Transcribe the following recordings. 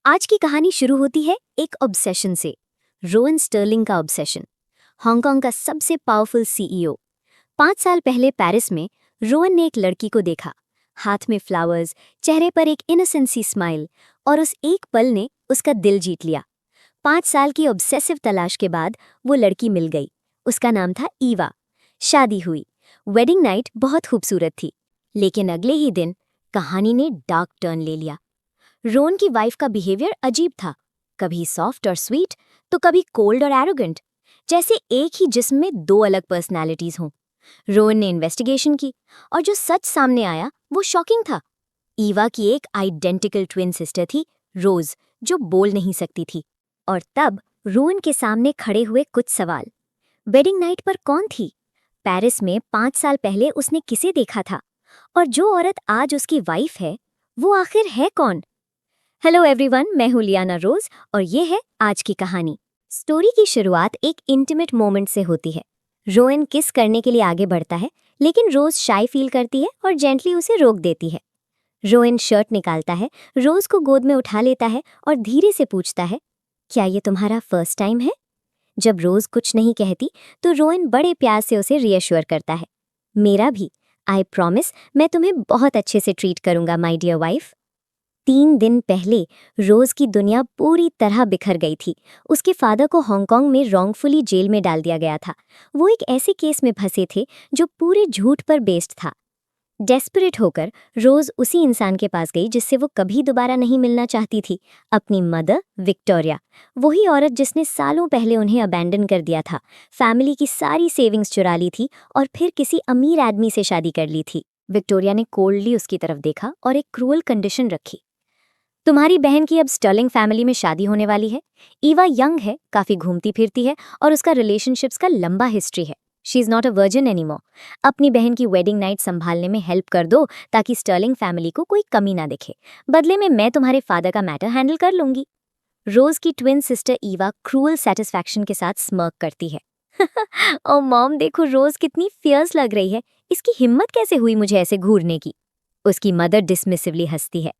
आज की कहानी शुरू होती है एक ऑब्सेशन से। रोवन स्टर्लिंग का ऑब्सेशन, हांगकांग का सबसे पावरफुल सीईओ। 5 साल पहले पेरिस में रोवन ने एक लड़की को देखा, हाथ में फ्लावर्स, चेहरे पर एक इनोसेंट सी स्माइल, और उस एक पल ने उसका दिल जीत लिया। 5 साल की ऑब्सेसिव तलाश के बाद वो लड़की मिल गई। उसका नाम था ईवा। शादी हुई। वेडिंग नाइट बहुत खूबसूरत थी, लेकिन अगले ही दिन कहानी ने डार्क टर्न ले लिया। रोवन की वाइफ का बिहेवियर अजीब था, कभी सॉफ्ट और स्वीट तो कभी कोल्ड और एरोगेंट, जैसे एक ही जिस्म में दो अलग पर्सनालिटीज हों। रोवन ने इन्वेस्टिगेशन की और जो सच सामने आया वो शॉकिंग था। ईवा की एक आइडेंटिकल ट्विन सिस्टर थी, रोज, जो बोल नहीं सकती थी। और तब रोवन के सामने खड़े हुए कुछ सवाल। वेडिंग नाइट पर कौन थी? पेरिस में 5 साल पहले उसने किसे देखा था? और जो औरत आज उसकी वाइफ है, वो आखिर है कौन? हेलो एवरीवन, मैं हूं लियाना रोज और ये है आज की कहानी। स्टोरी की शुरुआत एक इंटीमेट मोमेंट से होती है। रोवन किस करने के लिए आगे बढ़ता है, लेकिन रोज शाई फील करती है और जेंटली उसे रोक देती है। रोवन शर्ट निकालता है, रोज को गोद में उठा लेता है और धीरे से पूछता है, क्या ये तुम्हारा फर्स्ट टाइम है? जब रोज कुछ नहीं कहती तो रोवन बड़े प्यार से उसे रीअश्योर करता है, मेरा भी। आई प्रॉमिस, मैं तुम्हें बहुत अच्छे से ट्रीट करूंगा माय डियर वाइफ। 3 दिन पहले रोज की दुनिया पूरी तरह बिखर गई थी। उसके फादर को हांगकांग में रॉन्गफुली जेल में डाल दिया गया था। वो एक ऐसे केस में फंसे थे जो पूरे झूठ पर बेस्ड था। डेस्परेट होकर रोज उसी इंसान के पास गई जिससे वो कभी दोबारा नहीं मिलना चाहती थी, अपनी मदर विक्टोरिया। वही औरत जिसने सालों पहले उन्हें अबैंडन कर दिया था, फैमिली की सारी सेविंग्स चुरा ली थी और फिर किसी अमीर आदमी से शादी कर ली थी। विक्टोरिया ने कोल्डली उसकी तरफ देखा और एक क्रूअल कंडीशन रखी, तुम्हारी बहन की अब स्टर्लिंग फैमिली में शादी होने वाली है। ईवा यंग है, काफी घूमती फिरती है और उसका रिलेशनशिप्स का लंबा हिस्ट्री है। She is not a virgin anymore. अपनी बहन की वेडिंग नाइट संभालने में हेल्प कर दो ताकि स्टर्लिंग फैमिली को कोई कमी ना दिखे। बदले में मैं तुम्हारे फादर का मैटर हैंडल कर लूंगी। रोज की twin sister Eva cruel satisfaction के साथ स्मर्क करती है। ओ मॉम, देखो रोज कितनी फियर्स लग रही है, इसकी हिम्मत कैसे हुई मुझे ऐसे घूरने की? उसकी मदर डिसमिसिवली हंसती है,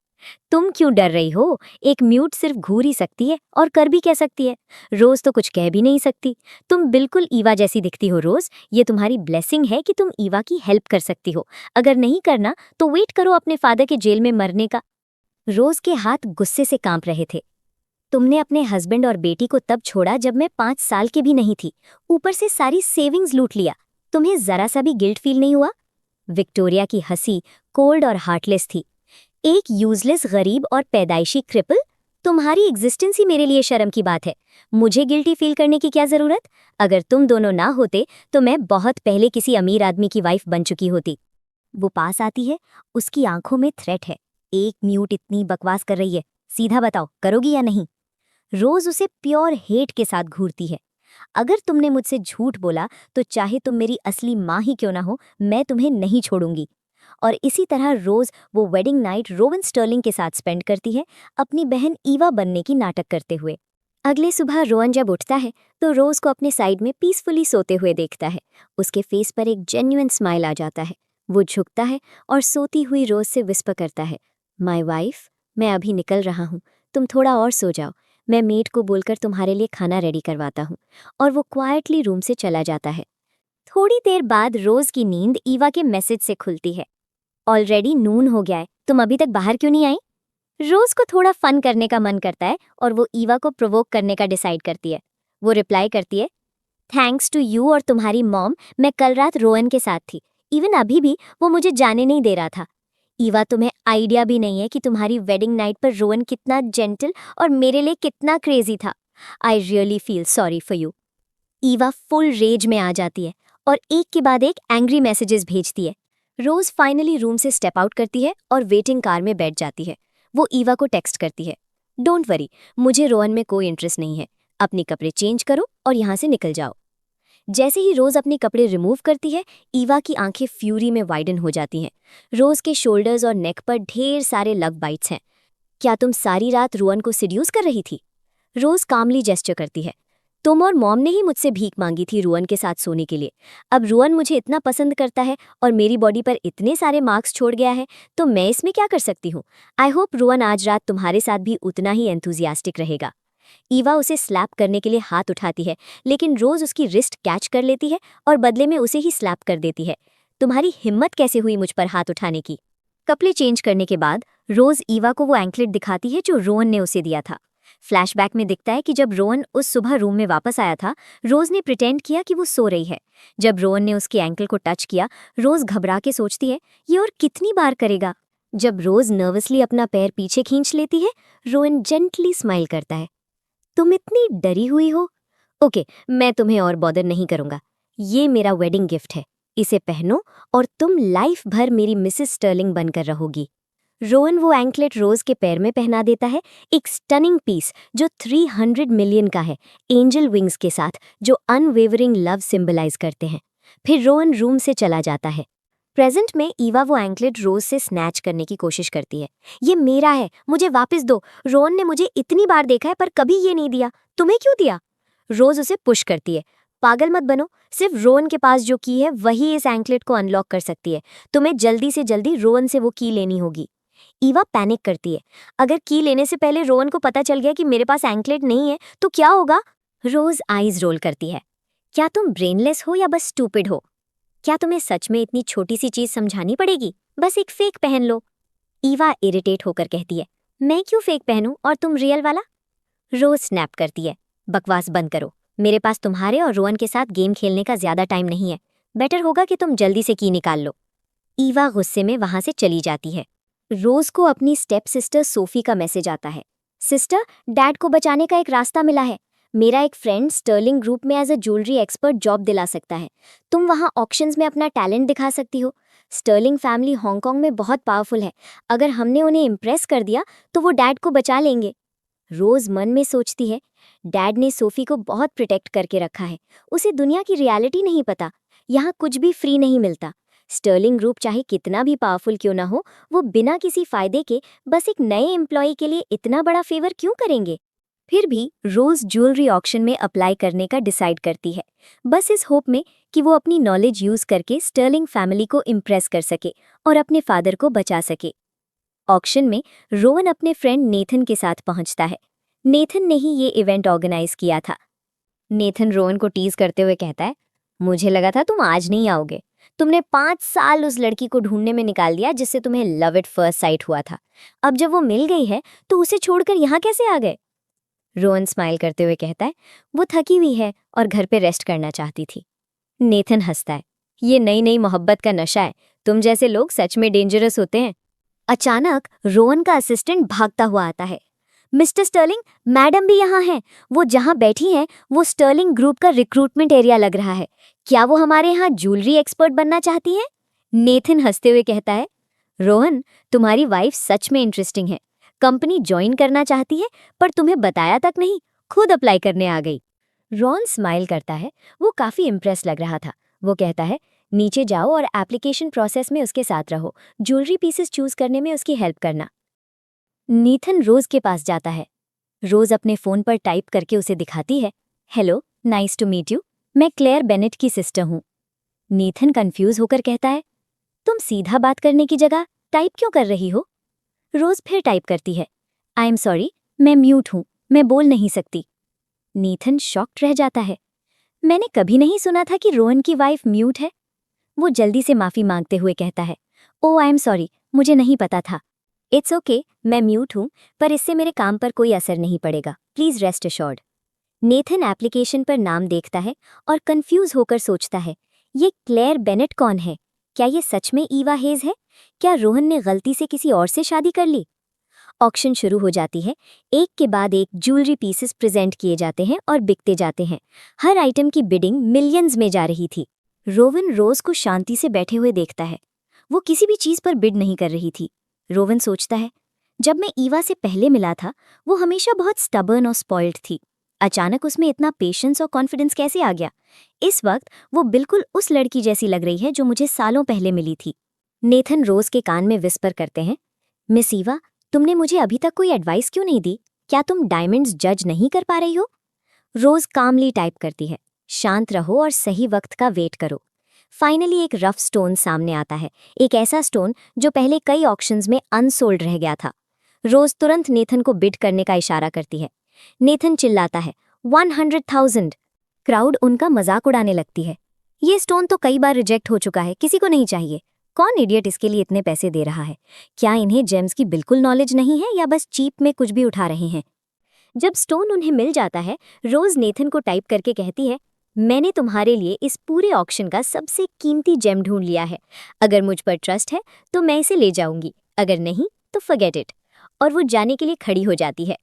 तुम क्यों डर रही हो? एक म्यूट सिर्फ घूर ही सकती है और कर भी कह सकती है। रोज तो कुछ कह भी नहीं सकती। तुम बिल्कुल ईवा जैसी दिखती हो रोज। ये तुम्हारी ब्लेसिंग है कि तुम ईवा की हेल्प कर सकती हो। अगर नहीं करना तो वेट करो अपने फादर के जेल में मरने का। रोज के हाथ गुस्से से कांप रहे थे। तुमने अपने हस्बैंड और बेटी को तब छोड़ा जब मैं 5 साल की भी नहीं थी, ऊपर से सारी सेविंग्स लूट लिया। तुम्हें जरा सा भी गिल्ट फील नहीं हुआ? विक्टोरिया की हंसी कोल्ड और हार्टलेस थी। एक यूजलेस गरीब और पैदाइशी क्रिपल? तुम्हारी एग्जिस्टेंस ही मेरे लिए शर्म की बात है। मुझे गिल्टी फील करने की क्या जरूरत? अगर तुम दोनों ना होते तो मैं बहुत पहले किसी अमीर आदमी की वाइफ बन चुकी होती। वो पास आती है, उसकी आंखों में थ्रेट है। एक म्यूट इतनी बकवास कर रही है, सीधा बताओ करोगी या नहीं? रोज उसे प्योर हेट के साथ घूरती है। अगर तुमने मुझसे झूठ बोला तो चाहे तुम मेरी असली माँ ही क्यों ना हो, मैं तुम्हें नहीं छोड़ूंगी। और इसी तरह रोज वो वेडिंग नाइट रोवन स्टर्लिंग के साथ स्पेंड करती है, अपनी बहन ईवा बनने की नाटक करते हुए। अगले सुबह रोवन जब उठता है तो रोज को अपने साइड में पीसफुली सोते हुए देखता है। उसके फेस पर एक जेन्युइन स्माइल आ जाता है। वो झुकता है और सोती हुई रोज से विस्पर करता है, माय वाइफ, मैं अभी निकल रहा हूँ, तुम थोड़ा और सो जाओ। मैं मेड को बोलकर तुम्हारे लिए खाना रेडी करवाता हूँ। और वो क्वाइटली रूम से चला जाता है। थोड़ी देर बाद रोज की नींद ईवा के मैसेज से खुलती है, ऑलरेडी नून हो गया है, तुम अभी तक बाहर क्यों नहीं आई? रोज को थोड़ा फन करने का मन करता है और वो ईवा को प्रोवोक करने का डिसाइड करती है। वो रिप्लाई करती है, थैंक्स टू यू और तुम्हारी मॉम, मैं कल रात रोहन के साथ थी। इवन अभी भी वो मुझे जाने नहीं दे रहा था। ईवा, तुम्हें आइडिया भी नहीं है कि तुम्हारी वेडिंग नाइट पर रोहन कितना जेंटल और मेरे लिए कितना क्रेजी था। I really feel sorry for you. Eva full rage में आ जाती है और एक के बाद एक एंग्री मैसेजेस भेजती है। रोज फाइनली रूम से स्टेप आउट करती है और वेटिंग कार में बैठ जाती है। वो ईवा को टेक्स्ट करती है, डोंट वरी, मुझे रोहन में कोई इंटरेस्ट नहीं है। अपने कपड़े चेंज करो और यहाँ से निकल जाओ। जैसे ही रोज अपने कपड़े रिमूव करती है, ईवा की आंखें फ्यूरी में वाइडन हो जाती हैं। रोज के शोल्डर्स और नेक पर ढेर सारे लव बाइट्स हैं। क्या तुम सारी रात रोहन को सिड्यूस कर रही थी? रोज कामली जेस्चर करती है, तुम और मॉम ने ही मुझसे भीख मांगी थी रोहन के साथ सोने के लिए। अब रोहन मुझे इतना पसंद करता है और मेरी बॉडी पर इतने सारे मार्क्स छोड़ गया है, तो मैं इसमें क्या कर सकती हूँ। आई होप रोहन आज रात तुम्हारे साथ भी उतना ही एंथुजियास्टिक रहेगा। ईवा उसे स्लैप करने के लिए हाथ उठाती है, लेकिन रोज उसकी रिस्ट कैच कर लेती है और बदले में उसे ही स्लैप कर देती है। तुम्हारी हिम्मत कैसे हुई मुझ पर हाथ उठाने की। कपड़े चेंज करने के बाद रोज ईवा को वो एंकलेट दिखाती है जो रोहन ने उसे दिया था। फ्लैशबैक में दिखता है कि जब रोहन उस सुबह रूम में वापस आया था, रोज ने प्रिटेंड किया कि वो सो रही है। जब रोहन ने उसके एंकल को टच किया, रोज घबरा के सोचती है ये और कितनी बार करेगा। जब रोज नर्वसली अपना पैर पीछे खींच लेती है, रोहन जेंटली स्माइल करता है। तुम इतनी डरी हुई हो? ओके, मैं तुम्हें और बॉदर नहीं करूंगा। ये मेरा वेडिंग गिफ्ट है, इसे पहनो और तुम लाइफ भर मेरी मिसेस स्टर्लिंग बनकर रहोगी। रोहन वो एंकलेट रोज के पैर में पहना देता है, एक स्टनिंग पीस जो 300 मिलियन का है, एंजल विंग्स के साथ जो अनवेवरिंग लव सिंबलाइज करते हैं। फिर रोहन रूम से चला जाता है। प्रेजेंट में ईवा वो एंकलेट रोज से स्नैच करने की कोशिश करती है। ये मेरा है, मुझे वापस दो। रोहन ने मुझे इतनी बार देखा है पर कभी ये नहीं दिया, तुम्हें क्यों दिया? रोज उसे पुश करती है। पागल मत बनो, सिर्फ रोहन के पास जो की है वही इस एंकलेट को अनलॉक कर सकती है। तुम्हें जल्दी से जल्दी रोहन से वो की लेनी होगी। ईवा पैनिक करती है। अगर की लेने से पहले रोहन को पता चल गया कि मेरे पास एंकलेट नहीं है तो क्या होगा? रोज आईज रोल करती है। क्या तुम ब्रेनलेस हो या बस स्टूपिड हो? क्या तुम्हें सच में इतनी छोटी सी चीज समझानी पड़ेगी? बस एक फेक पहन लो। ईवा इरिटेट होकर कहती है, मैं क्यों फेक पहनूं और तुम रियल वाला? रोज स्नैप करती है, बकवास बंद करो। मेरे पास तुम्हारे और रोहन के साथ गेम खेलने का ज्यादा टाइम नहीं है। बेटर होगा कि तुम जल्दी से की निकाल लो। ईवा गुस्से में वहां से चली जाती है। रोज को अपनी स्टेप सिस्टर सोफी का मैसेज आता है। सिस्टर, डैड को बचाने का एक रास्ता मिला है। मेरा एक फ्रेंड स्टर्लिंग ग्रुप में as a jewellery expert job दिला सकता है। तुम वहां ऑक्शंस में अपना टैलेंट दिखा सकती हो। स्टर्लिंग फैमिली हांगकांग में बहुत पावरफुल है। अगर हमने उन्हें इम्प्रेस कर दिया तो वो डैड को बचा लेंगे। रोज मन में सोचती है, डैड ने सोफी को बहुत प्रोटेक्ट करके रखा है। उसे दुनिया की रियलिटी नहीं पता। यहाँ कुछ भी फ्री नहीं मिलता। स्टर्लिंग ग्रुप चाहे कितना भी पावरफुल क्यों ना हो, वो बिना किसी फायदे के बस एक नए एम्प्लॉय के लिए इतना बड़ा फेवर क्यों करेंगे? फिर भी रोज ज्वेलरी ऑक्शन में अप्लाई करने का डिसाइड करती है, बस इस होप में कि वो अपनी नॉलेज यूज करके स्टर्लिंग फैमिली को इम्प्रेस कर सके और अपने फादर को बचा सके। ऑक्शन में रोहन अपने फ्रेंड नेथन के साथ पहुंचता है। नेथन ने ही ये इवेंट ऑर्गेनाइज किया था। नेथन रोहन को टीज करते हुए कहता है, मुझे लगा था तुम आज नहीं आओगे। तुमने 5 साल उस लड़की को ढूंढने में निकाल दिया जिससे तुम्हें लव एट फर्स्ट साइट हुआ था। अब जब वो मिल गई है तो उसे छोड़कर यहाँ कैसे आ गए? रोहन स्माइल करते हुए कहता है, वो थकी हुई है और घर पे रेस्ट करना चाहती थी। नेथन हंसता है, ये नई नई मोहब्बत का नशा है। तुम जैसे लोग सच में डेंजरस होते हैं। अचानक रोहन का असिस्टेंट भागता हुआ आता है। मिस्टर स्टर्लिंग, मैडम भी यहाँ हैं। वो जहाँ बैठी हैं वो स्टर्लिंग ग्रुप का रिक्रूटमेंट एरिया लग रहा है। क्या वो हमारे यहाँ ज्वेलरी एक्सपर्ट बनना चाहती हैं? नेथन हंसते हुए कहता है, रोहन, तुम्हारी वाइफ सच में इंटरेस्टिंग है। कंपनी ज्वाइन करना चाहती है पर तुम्हें बताया तक नहीं, खुद अप्लाई करने आ गई। रॉन स्माइल करता है, वो काफी इम्प्रेस लग रहा था। वो कहता है, नीचे जाओ और एप्लीकेशन प्रोसेस में उसके साथ रहो। ज्वेलरी पीसेस चूज करने में उसकी हेल्प करना। नीथन रोज के पास जाता है। रोज अपने फोन पर टाइप करके उसे दिखाती है, hello, nice to meet you, मैं क्लेयर बेनेट की सिस्टर हूँ। नीथन कंफ्यूज होकर कहता है, तुम सीधा बात करने की जगह टाइप क्यों कर रही हो? रोज फिर टाइप करती है, आई एम सॉरी, मैं म्यूट हूँ, मैं बोल नहीं सकती। नीथन शॉक्ड रह जाता है। मैंने कभी नहीं सुना था कि रोहन की वाइफ म्यूट है। वो जल्दी से माफी मांगते हुए कहता है, ओ आई एम सॉरी, मुझे नहीं पता था। इट्स ओके, मैं म्यूट हूँ, पर इससे मेरे काम पर कोई असर नहीं पड़ेगा, please rest assured. Nathan application पर नाम देखता है और कंफ्यूज होकर सोचता है, ये क्लेयर बेनेट कौन है? क्या ये सच में ईवा हेज है? क्या रोहन ने गलती से किसी और से शादी कर ली? ऑक्शन शुरू हो जाती है। एक के बाद एक ज्वेलरी पीसेस प्रेजेंट किए जाते हैं और बिकते जाते हैं। हर आइटम की बिडिंग मिलियंस में जा रही थी। रोवन रोज को शांति से बैठे हुए देखता है। वो किसी भी चीज पर बिड नहीं कर रही थी। रोवन सोचता है, जब मैं ईवा से पहले मिला था वो हमेशा बहुत स्टबर्न और स्पॉइल्ड थी। अचानक उसमें इतना पेशेंस और कॉन्फिडेंस कैसे आ गया? इस वक्त वो बिल्कुल उस लड़की जैसी लग रही है जो मुझे सालों पहले मिली थी। नेथन रोज के कान में विस्पर करते हैं, मिस ईवा, तुमने मुझे अभी तक कोई एडवाइस क्यों नहीं दी? क्या तुम डायमंड्स जज नहीं कर पा रही हो? रोज कामली टाइप करती है, शांत रहो और सही वक्त का वेट करो। फाइनली एक रफ स्टोन सामने आता है, एक ऐसा स्टोन जो पहले कई ऑक्शंस में अनसोल्ड रह गया था। रोज तुरंत नेथन को बिड करने का इशारा करती है। नेथन चिल्लाता है 100,000। क्राउड उनका मजाक उड़ाने लगती है। ये स्टोन तो कई बार रिजेक्ट हो चुका है, किसी को नहीं चाहिए। कौन इडियट इसके लिए इतने पैसे दे रहा है? क्या इन्हें जेम्स की बिल्कुल नॉलेज नहीं है या बस चीप में कुछ भी उठा रहे हैं? जब स्टोन उन्हें मिल जाता है, रोज नेथन को टाइप करके कहती है, मैंने तुम्हारे लिए इस पूरे ऑक्शन का सबसे कीमती जेम ढूंढ लिया है। अगर मुझ पर ट्रस्ट है तो मैं इसे ले जाऊंगी, अगर नहीं तो फॉरगेट इट। और वो जाने के लिए खड़ी हो जाती है।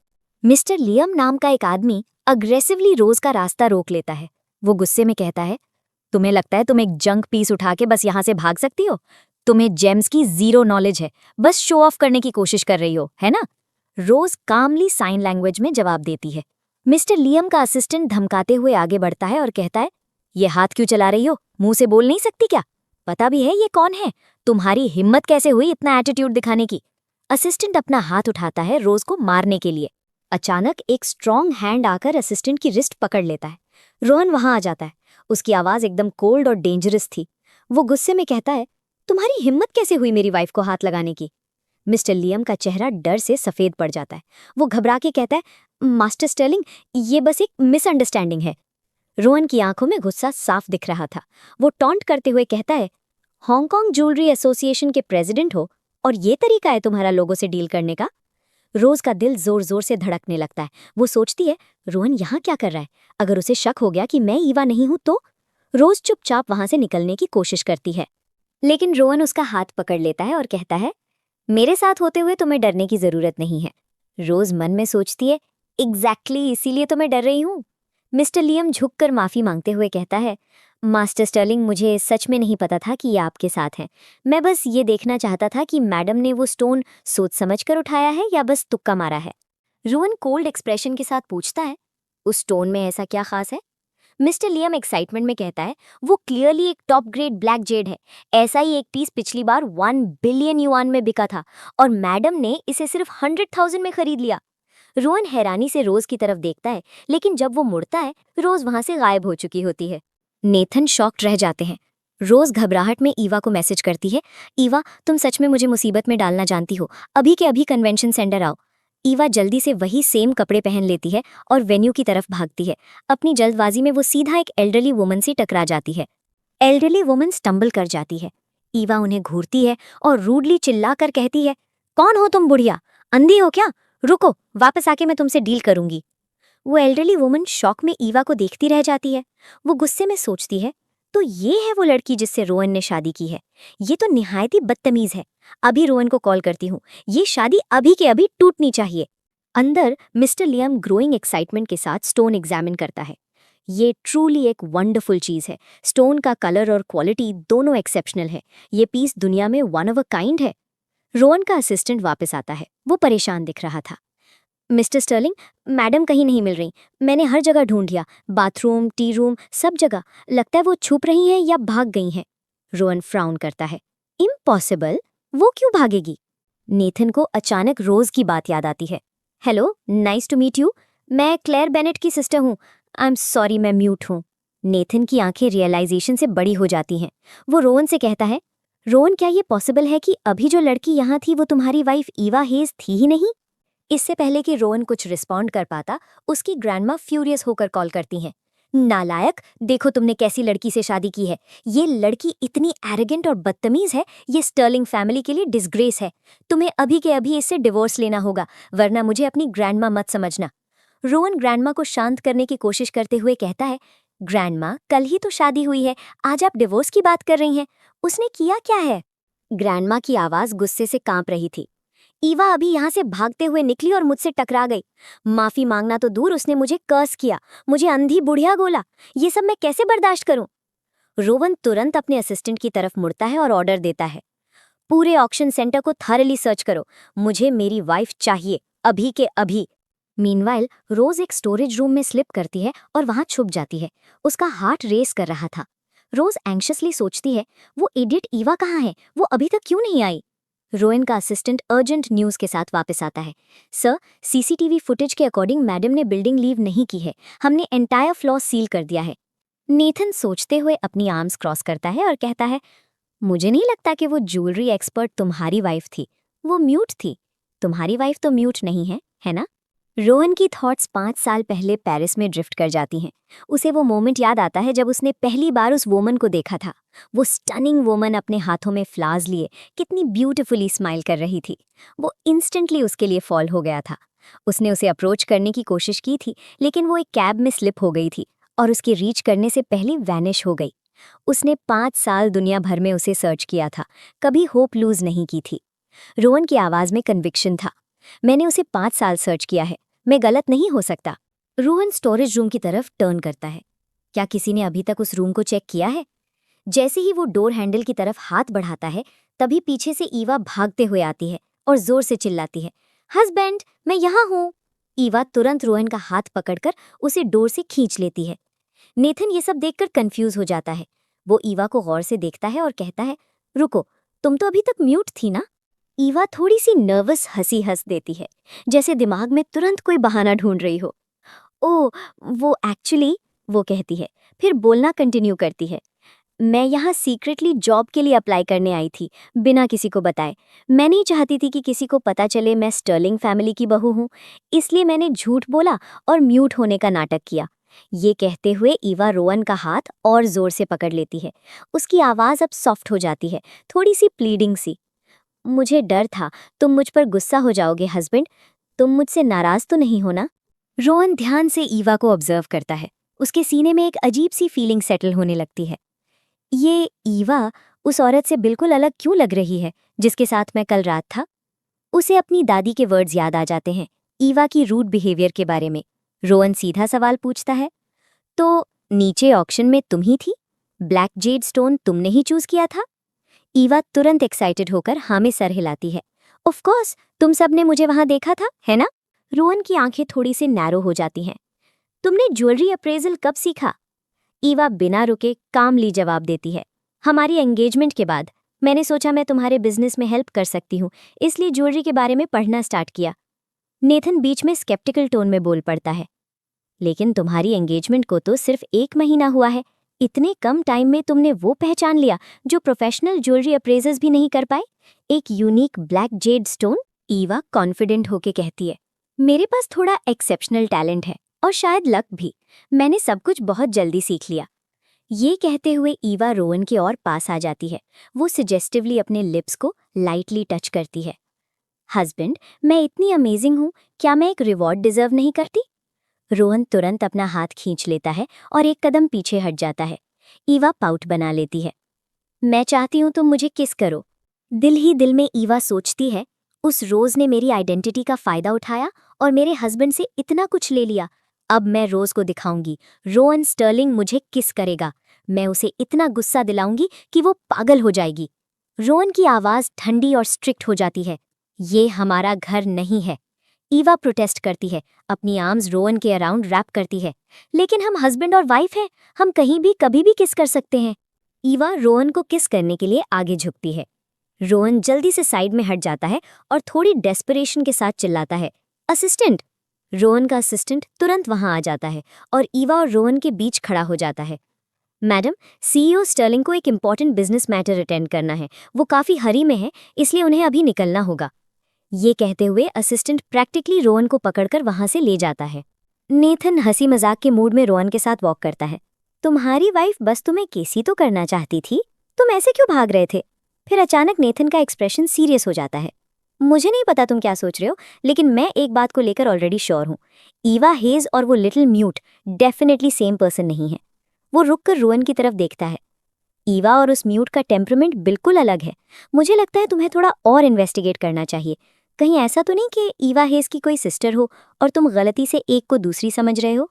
मिस्टर लियम नाम का एक आदमी अग्रेसिवली रोज का रास्ता रोक लेता है। वो गुस्से में कहता है, तुम्हें लगता है तुम एक जंक पीस उठा के बस यहाँ से भाग सकती हो? तुम्हें जेम्स की जीरो नॉलेज है, बस शो ऑफ करने की कोशिश कर रही हो, है ना? रोज कामली साइन लैंग्वेज में जवाब देती है। मिस्टर लियम का असिस्टेंट धमकाते हुए आगे बढ़ता है और कहता है, ये हाथ क्यों चला रही हो? मुंह से बोल नहीं सकती क्या? पता भी है ये कौन है? तुम्हारी हिम्मत कैसे हुई इतना एटीट्यूड दिखाने की? असिस्टेंट अपना हाथ उठाता है रोज को मारने के लिए। अचानक एक स्ट्रॉन्ग हैंड आकर असिस्टेंट की रिस्ट पकड़ लेता है। रोहन वहां आ जाता है। उसकी आवाज एकदम कोल्ड और डेंजरस थी। वो गुस्से में कहता है, तुम्हारी हिम्मत कैसे हुई मेरी वाइफ को हाथ लगाने की? मिस्टर लियम का चेहरा डर से सफेद पड़ जाता है। वो घबरा के कहता है, मास्टर स्टर्लिंग, ये बस एक मिसअंडरस्टैंडिंग है। रोहन की आंखों में गुस्सा साफ दिख रहा था। वो टॉन्ट करते हुए कहता है, हांगकांग ज्वेलरी एसोसिएशन के प्रेसिडेंट हो और ये तरीका है तुम्हारा लोगों से डील करने का? रोज का दिल जोर जोर से धड़कने लगता है। वो सोचती है, रोहन यहाँ क्या कर रहा है? अगर उसे शक हो गया कि मैं ईवा नहीं हूं तो? रोज चुपचाप वहां से निकलने की कोशिश करती है, लेकिन रोहन उसका हाथ पकड़ लेता है और कहता है, मेरे साथ होते हुए तुम्हें डरने की जरूरत नहीं है। रोज मन में सोचती है, एग्जैक्टली इसीलिए तो मैं डर रही हूँ। मिस्टर लियम झुककर माफी मांगते हुए कहता है, मास्टर स्टर्लिंग, मुझे सच में नहीं पता था कि ये आपके साथ हैं। मैं बस ये देखना चाहता था कि मैडम ने वो स्टोन सोच समझकर उठाया है या बस तुक्का मारा है। रोहन कोल्ड एक्सप्रेशन के साथ पूछता है, उस स्टोन में ऐसा क्या खास है? मिस्टर लियम एक्साइटमेंट में कहता है, वो क्लियरली एक टॉप ग्रेड ब्लैक जेड है। ऐसा ही एक पीस पिछली बार 1 बिलियन युआन में बिका था और मैडम ने इसे सिर्फ 100,000 में खरीद लिया। रोहन हैरानी से रोज की तरफ देखता है, लेकिन जब वो मुड़ता है, रोज वहां से गायब हो चुकी होती है। नेथन शॉक्ड रह जाते हैं। रोज घबराहट में ईवा को मैसेज करती है, ईवा, तुम सच में मुझे मुसीबत में डालना जानती हो, अभी के अभी कन्वेंशन सेंटर आओ। ईवा जल्दी से वही सेम कपड़े पहन लेती है और वेन्यू की तरफ भागती है। अपनी जल्दबाजी में वो सीधा एक एल्डरली वुमन से टकरा जाती है। एल्डरली वुमन स्टंबल कर जाती है। ईवा उन्हें घूरती है और रूडली चिल्लाकर कहती है, कौन हो तुम बुढ़िया? अंधी हो क्या? रुको, वापस आके मैं तुमसे डील करूंगी। वो एल्डरली वुमन शॉक में ईवा को देखती रह जाती है। वो गुस्से में सोचती है, तो ये है वो लड़की जिससे रोहन ने शादी की है। ये तो निहायत ही बदतमीज है। अभी रोहन को कॉल करती हूँ, ये शादी अभी के अभी टूटनी चाहिए। अंदर मिस्टर लियम ग्रोइंग एक्साइटमेंट के साथ स्टोन एग्जामिन करता है। ये ट्रूली एक वंडरफुल चीज है। स्टोन का कलर और क्वालिटी दोनों एक्सेप्शनल है। ये पीस दुनिया में वन ऑफ अ काइंड है। रोहन का असिस्टेंट वापस आता है। वो परेशान दिख रहा था। मिस्टर स्टर्लिंग, मैडम कहीं नहीं मिल रही। मैंने हर जगह ढूंढ लिया, बाथरूम, टी रूम, सब जगह। लगता है वो छुप रही हैं या भाग गई हैं। रोहन फ्राउन करता है। इम्पॉसिबल, वो क्यों भागेगी? नेथन को अचानक रोज की बात याद आती है। Hello, nice to meet you. मैं क्लेयर बेनेट की सिस्टर हूँ। आई एम सॉरी, मैं म्यूट हूँ। नेथन की आंखें रियलाइजेशन से बड़ी हो जाती हैं। वो रोहन से कहता है, रोहन, क्या ये पॉसिबल है कि अभी जो लड़की यहाँ थी वो तुम्हारी वाइफ ईवा हेज थी ही नहीं? इससे पहले कि रोहन कुछ रिस्पॉन्ड कर पाता, उसकी ग्रैंडमा फ्यूरियस होकर कॉल करती हैं। नालायक, देखो तुमने कैसी लड़की से शादी की है। ये लड़की इतनी एरोगेंट और बदतमीज है, ये स्टर्लिंग फैमिली के लिए डिसग्रेस है। तुम्हें अभी के अभी इससे डिवोर्स लेना होगा, वरना मुझे अपनी ग्रैंडमा मत समझना। रोहन ग्रैंडमा को शांत करने की कोशिश करते हुए कहता है, ग्रैंडमा, कल ही तो शादी हुई है, आज आप डिवोर्स की बात कर रही हैं। उसने किया क्या है? ग्रैंडमा की आवाज गुस्से से कांप रही थी। ईवा अभी यहाँ से भागते हुए निकली और मुझसे टकरा गई। माफी मांगना तो दूर, उसने मुझे कर्स किया, मुझे अंधी बुढ़िया बोला। ये सब मैं कैसे बर्दाश्त करूं? रोवन तुरंत अपने असिस्टेंट की तरफ मुड़ता है और ऑर्डर देता है, पूरे ऑक्शन सेंटर को थॉरली सर्च करो। मुझे मेरी वाइफ चाहिए, अभी के अभी। मीनवाइल रोज एक स्टोरेज रूम में स्लिप करती है और वहां छुप जाती है। उसका हार्ट रेस कर रहा था। रोज एंग्शियसली सोचती है, वो इडियट ईवा कहाँ है? वो अभी तक क्यों नहीं आई? रोहन का असिस्टेंट अर्जेंट न्यूज़ के साथ वापस आता है। सर, सीसीटीवी फुटेज के अकॉर्डिंग मैडम ने बिल्डिंग लीव नहीं की है। हमने एंटायर फ्लोर सील कर दिया है। नेथन सोचते हुए अपनी आर्म्स क्रॉस करता है और कहता है, मुझे नहीं लगता कि वो ज्वेलरी एक्सपर्ट तुम्हारी वाइफ थी। वो म्यूट थी। तुम्हारी वाइफ तो म्यूट नहीं है ना? रोहन की थॉट्स 5 साल पहले पेरिस में ड्रिफ्ट कर जाती हैं। उसे वो मोमेंट याद आता है जब उसने पहली बार उस वोमन को देखा था। वो स्टनिंग वोमन अपने हाथों में फ्लावर्स लिए कितनी ब्यूटीफुली स्माइल कर रही थी। वो इंस्टेंटली उसके लिए फॉल हो गया था। उसने उसे अप्रोच करने की कोशिश की थी, लेकिन वो एक कैब में स्लिप हो गई थी और उसके रीच करने से पहले वैनिश हो गई। उसने 5 साल दुनिया भर में उसे सर्च किया था, कभी होप लूज नहीं की थी। रोहन की आवाज में कन्विक्शन था। मैंने उसे 5 साल सर्च किया है, मैं गलत नहीं हो सकता। रोहन स्टोरेज रूम की तरफ टर्न करता है। क्या किसी ने अभी तक उस रूम को चेक किया है? जैसे ही वो डोर हैंडल की तरफ हाथ बढ़ाता है, तभी पीछे से ईवा भागते हुए आती है और जोर से चिल्लाती है, हस्बैंड, मैं यहाँ हूँ। ईवा तुरंत रोहन का हाथ पकड़कर उसे डोर से खींच लेती है। नेथन ये सब देखकर कंफ्यूज हो जाता है। वो ईवा को गौर से देखता है और कहता है, रुको, तुम तो अभी तक म्यूट थी ना? ईवा थोड़ी सी नर्वस हंसी हंस देती है, जैसे दिमाग में तुरंत कोई बहाना ढूंढ रही हो। ओह, वो एक्चुअली, वो कहती है, फिर बोलना कंटिन्यू करती है। मैं यहाँ सीक्रेटली जॉब के लिए अप्लाई करने आई थी, बिना किसी को बताए। मैं नहीं चाहती थी कि किसी को पता चले मैं स्टर्लिंग फैमिली की बहू हूँ, इसलिए मैंने झूठ बोला और म्यूट होने का नाटक किया। ये कहते हुए ईवा रोहन का हाथ और जोर से पकड़ लेती है। उसकी आवाज़ अब सॉफ्ट हो जाती है, थोड़ी सी प्लीडिंग सी। मुझे डर था तुम मुझ पर गुस्सा हो जाओगे हस्बैंड, तुम मुझसे नाराज तो नहीं हो ना? रोहन ध्यान से ईवा को ऑब्जर्व करता है। उसके सीने में एक अजीब सी फीलिंग सेटल होने लगती है। ये ईवा उस औरत से बिल्कुल अलग क्यों लग रही है जिसके साथ मैं कल रात था? उसे अपनी दादी के वर्ड्स याद आ जाते हैं, ईवा की रूड बिहेवियर के बारे में। रोहन सीधा सवाल पूछता है, तो नीचे ऑक्शन में तुम ही थी? ब्लैक जेड स्टोन तुमने ही चूज किया था? ईवा तुरंत एक्साइटेड होकर हाँ में सर हिलाती है। ऑफ कोर्स, तुम सब ने मुझे वहां देखा था, है ना? रोहन की आंखें थोड़ी सी नैरो हो जाती हैं। तुमने ज्वेलरी अप्रेजल कब सीखा? ईवा बिना रुके कामली जवाब देती है, हमारी एंगेजमेंट के बाद। मैंने सोचा मैं तुम्हारे बिजनेस में हेल्प कर सकती हूँ, इसलिए ज्वेलरी के बारे में पढ़ना स्टार्ट किया। नेथन बीच में स्केप्टिकल टोन में बोल पड़ता है, लेकिन तुम्हारी एंगेजमेंट को तो सिर्फ 1 महीना हुआ है। इतने कम टाइम में तुमने वो पहचान लिया जो प्रोफेशनल ज्वेलरी अप्रेजर्स भी नहीं कर पाए, एक unique black Z stone. Eva confident होके कहती है, मेरे पास थोड़ा एक्सेप्शनल टैलेंट है और शायद लक भी। मैंने सब कुछ बहुत जल्दी सीख लिया। ये कहते हुए ईवा रोहन के और पास आ जाती है। वो सजेस्टिवली अपने लिप्स को लाइटली टच करती है। हस्बैंड, मैं इतनी अमेजिंग हूँ, क्या मैं एक रिवॉर्ड डिजर्व नहीं करती? रोहन तुरंत अपना हाथ खींच लेता है और एक कदम पीछे हट जाता है। ईवा पाउट बना लेती है। मैं चाहती हूँ तुम मुझे किस करो। दिल ही दिल में ईवा सोचती है, उस रोज ने मेरी आइडेंटिटी का फायदा उठाया और मेरे हस्बैंड से इतना कुछ ले लिया। अब मैं रोज को दिखाऊंगी रोहन स्टर्लिंग मुझे किस करेगा। मैं उसे इतना गुस्सा दिलाऊंगी कि वो पागल हो जाएगी। रोहन की आवाज ठंडी और स्ट्रिक्ट हो जाती है। ये हमारा घर नहीं है। ईवा प्रोटेस्ट करती है, अपनी आर्म्स रोहन के अराउंड रैप करती है। लेकिन हम हस्बैंड और वाइफ हैं, हम कहीं भी कभी भी किस कर सकते हैं। ईवा रोहन को किस करने के लिए आगे झुकती है। रोहन जल्दी से साइड में हट जाता है और थोड़ी डेस्परेशन के साथ चिल्लाता है, असिस्टेंट। रोहन का असिस्टेंट तुरंत वहां आ जाता है और ईवा और रोहन के बीच खड़ा हो जाता है। मैडम, सीईओ स्टर्लिंग को एक इम्पॉर्टेंट बिजनेस मैटर अटेंड करना है। वो काफी हरी में है, इसलिए उन्हें अभी निकलना होगा। ये कहते हुए असिस्टेंट प्रैक्टिकली रोहन को पकड़कर वहां से ले जाता है। नेथन हंसी मजाक के मूड में रोहन के साथ वॉक करता है। तुम्हारी वाइफ बस तुम्हें केसी तो करना चाहती थी, तुम ऐसे क्यों भाग रहे थे? फिर अचानक नेथन का एक्सप्रेशन सीरियस हो जाता है। मुझे नहीं पता तुम क्या सोच रहे हो, लेकिन मैं एक बात को लेकर ऑलरेडी श्योर हूँ। ईवा हेज और वो little mute definitely same person नहीं है। वो रुककर रोहन की तरफ देखता है। ईवा और उस म्यूट का टेम्परामेंट बिल्कुल अलग है। मुझे लगता है तुम्हें थोड़ा और इन्वेस्टिगेट करना चाहिए। कहीं ऐसा तो नहीं कि ईवा हेज की कोई सिस्टर हो और तुम गलती से एक को दूसरी समझ रहे हो?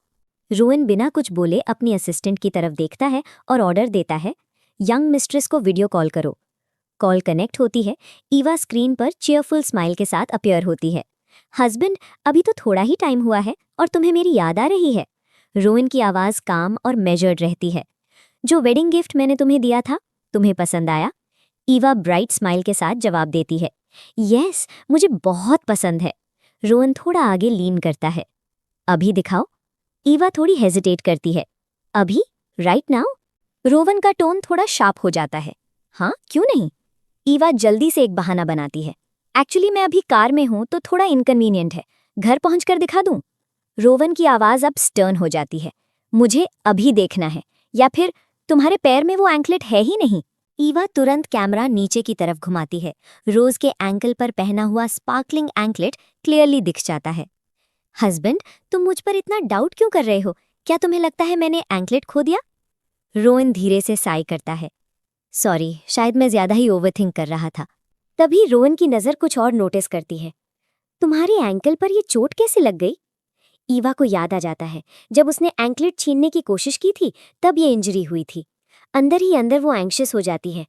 रोहन बिना कुछ बोले अपनी असिस्टेंट की तरफ देखता है और ऑर्डर देता है, यंग मिस्ट्रेस को वीडियो कॉल करो। कॉल कनेक्ट होती है। ईवा स्क्रीन पर चीयरफुल स्माइल के साथ अपीयर होती है। हस्बैंड, अभी तो थोड़ा ही टाइम हुआ है और तुम्हें मेरी याद आ रही है? रोहन की आवाज़ काम और मेजर्ड रहती है। जो वेडिंग गिफ्ट मैंने तुम्हें दिया था, तुम्हें पसंद आया? ईवा ब्राइट स्माइल के साथ जवाब देती है, यस, मुझे बहुत पसंद है। रोहन थोड़ा आगे लीन करता है। अभी दिखाओ। ईवा थोड़ी हेजिटेट करती है। अभी? Right now? रोहन का टोन थोड़ा शार्प हो जाता है। हाँ, क्यों नहीं? ईवा जल्दी से एक बहाना बनाती है। एक्चुअली मैं अभी कार में हूं तो थोड़ा इनकन्वीनियंट है, घर पहुंचकर दिखा दूं? रोवन की आवाज अब स्टर्न हो जाती है। मुझे अभी देखना है, या फिर तुम्हारे पैर में वो एंकलेट है ही नहीं? ईवा तुरंत कैमरा नीचे की तरफ घुमाती है। रोज के एंकल पर पहना हुआ स्पार्कलिंग एंकलेट क्लियरली दिख जाता है। हस्बैंड, तुम मुझ पर इतना डाउट क्यों कर रहे हो? क्या तुम्हें लगता है मैंने एंकलेट खो दिया? रोवन धीरे से साई करता है। सॉरी, शायद मैं ज्यादा ही ओवरथिंक कर रहा था। तभी रोवन की नजर कुछ और नोटिस करती है। तुम्हारे एंकल पर ये चोट कैसे लग गई? ईवा को याद आ जाता है, जब उसने एंकलेट छीनने की कोशिश की थी तब ये इंजरी हुई थी। अंदर ही अंदर वो एंग्शियस हो जाती है।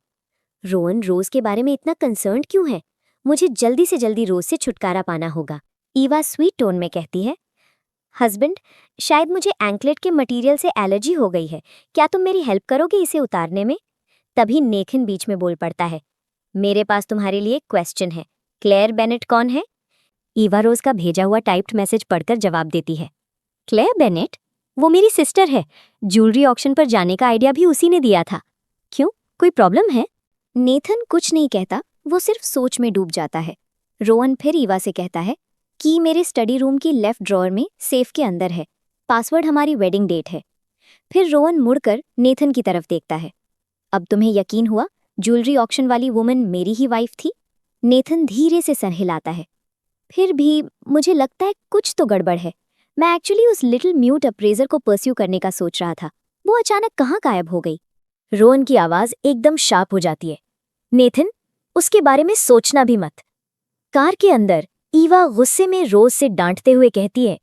रोहन रोज के बारे में इतना कंसर्न्ड क्यों है? मुझे जल्दी से जल्दी रोज से छुटकारा पाना होगा। ईवा स्वीट टोन में कहती है, हस्बैंड, शायद मुझे एंकलेट के मटेरियल से एलर्जी हो गई है। क्या तुम मेरी हेल्प करोगे इसे उतारने में? तभी नेथन बीच में बोल पड़ता है, मेरे पास तुम्हारे लिए क्वेश्चन है। क्लेयर बेनेट कौन है? ईवा रोज का भेजा हुआ टाइप्ड मैसेज पढ़कर जवाब देती है, क्लेयर बेनेट? वो मेरी सिस्टर है। ज्वेलरी ऑक्शन पर जाने का आइडिया भी उसी ने दिया था। क्यों, कोई प्रॉब्लम है? नेथन कुछ नहीं कहता, वो सिर्फ सोच में डूब जाता है। रोहन फिर ईवा से कहता है कि मेरे स्टडी रूम की लेफ्ट ड्रॉअर में सेफ के अंदर है। पासवर्ड हमारी वेडिंग डेट है। फिर रोहन मुड़कर नेथन की तरफ देखता है। अब तुम्हें यकीन हुआ ज्वेलरी ऑक्शन वाली वुमन मेरी ही वाइफ थी? नेथन धीरे से सर हिलाता है। फिर भी मुझे लगता है कुछ तो गड़बड़ है। मैं एक्चुअली उस लिटिल म्यूट अप्रेजर को परस्यू करने का सोच रहा था। वो अचानक कहाँ गायब हो गई? रोहन की आवाज एकदम शार्प हो जाती है। नेथन, उसके बारे में सोचना भी मत। कार के अंदर ईवा गुस्से में रोज से डांटते हुए कहती है,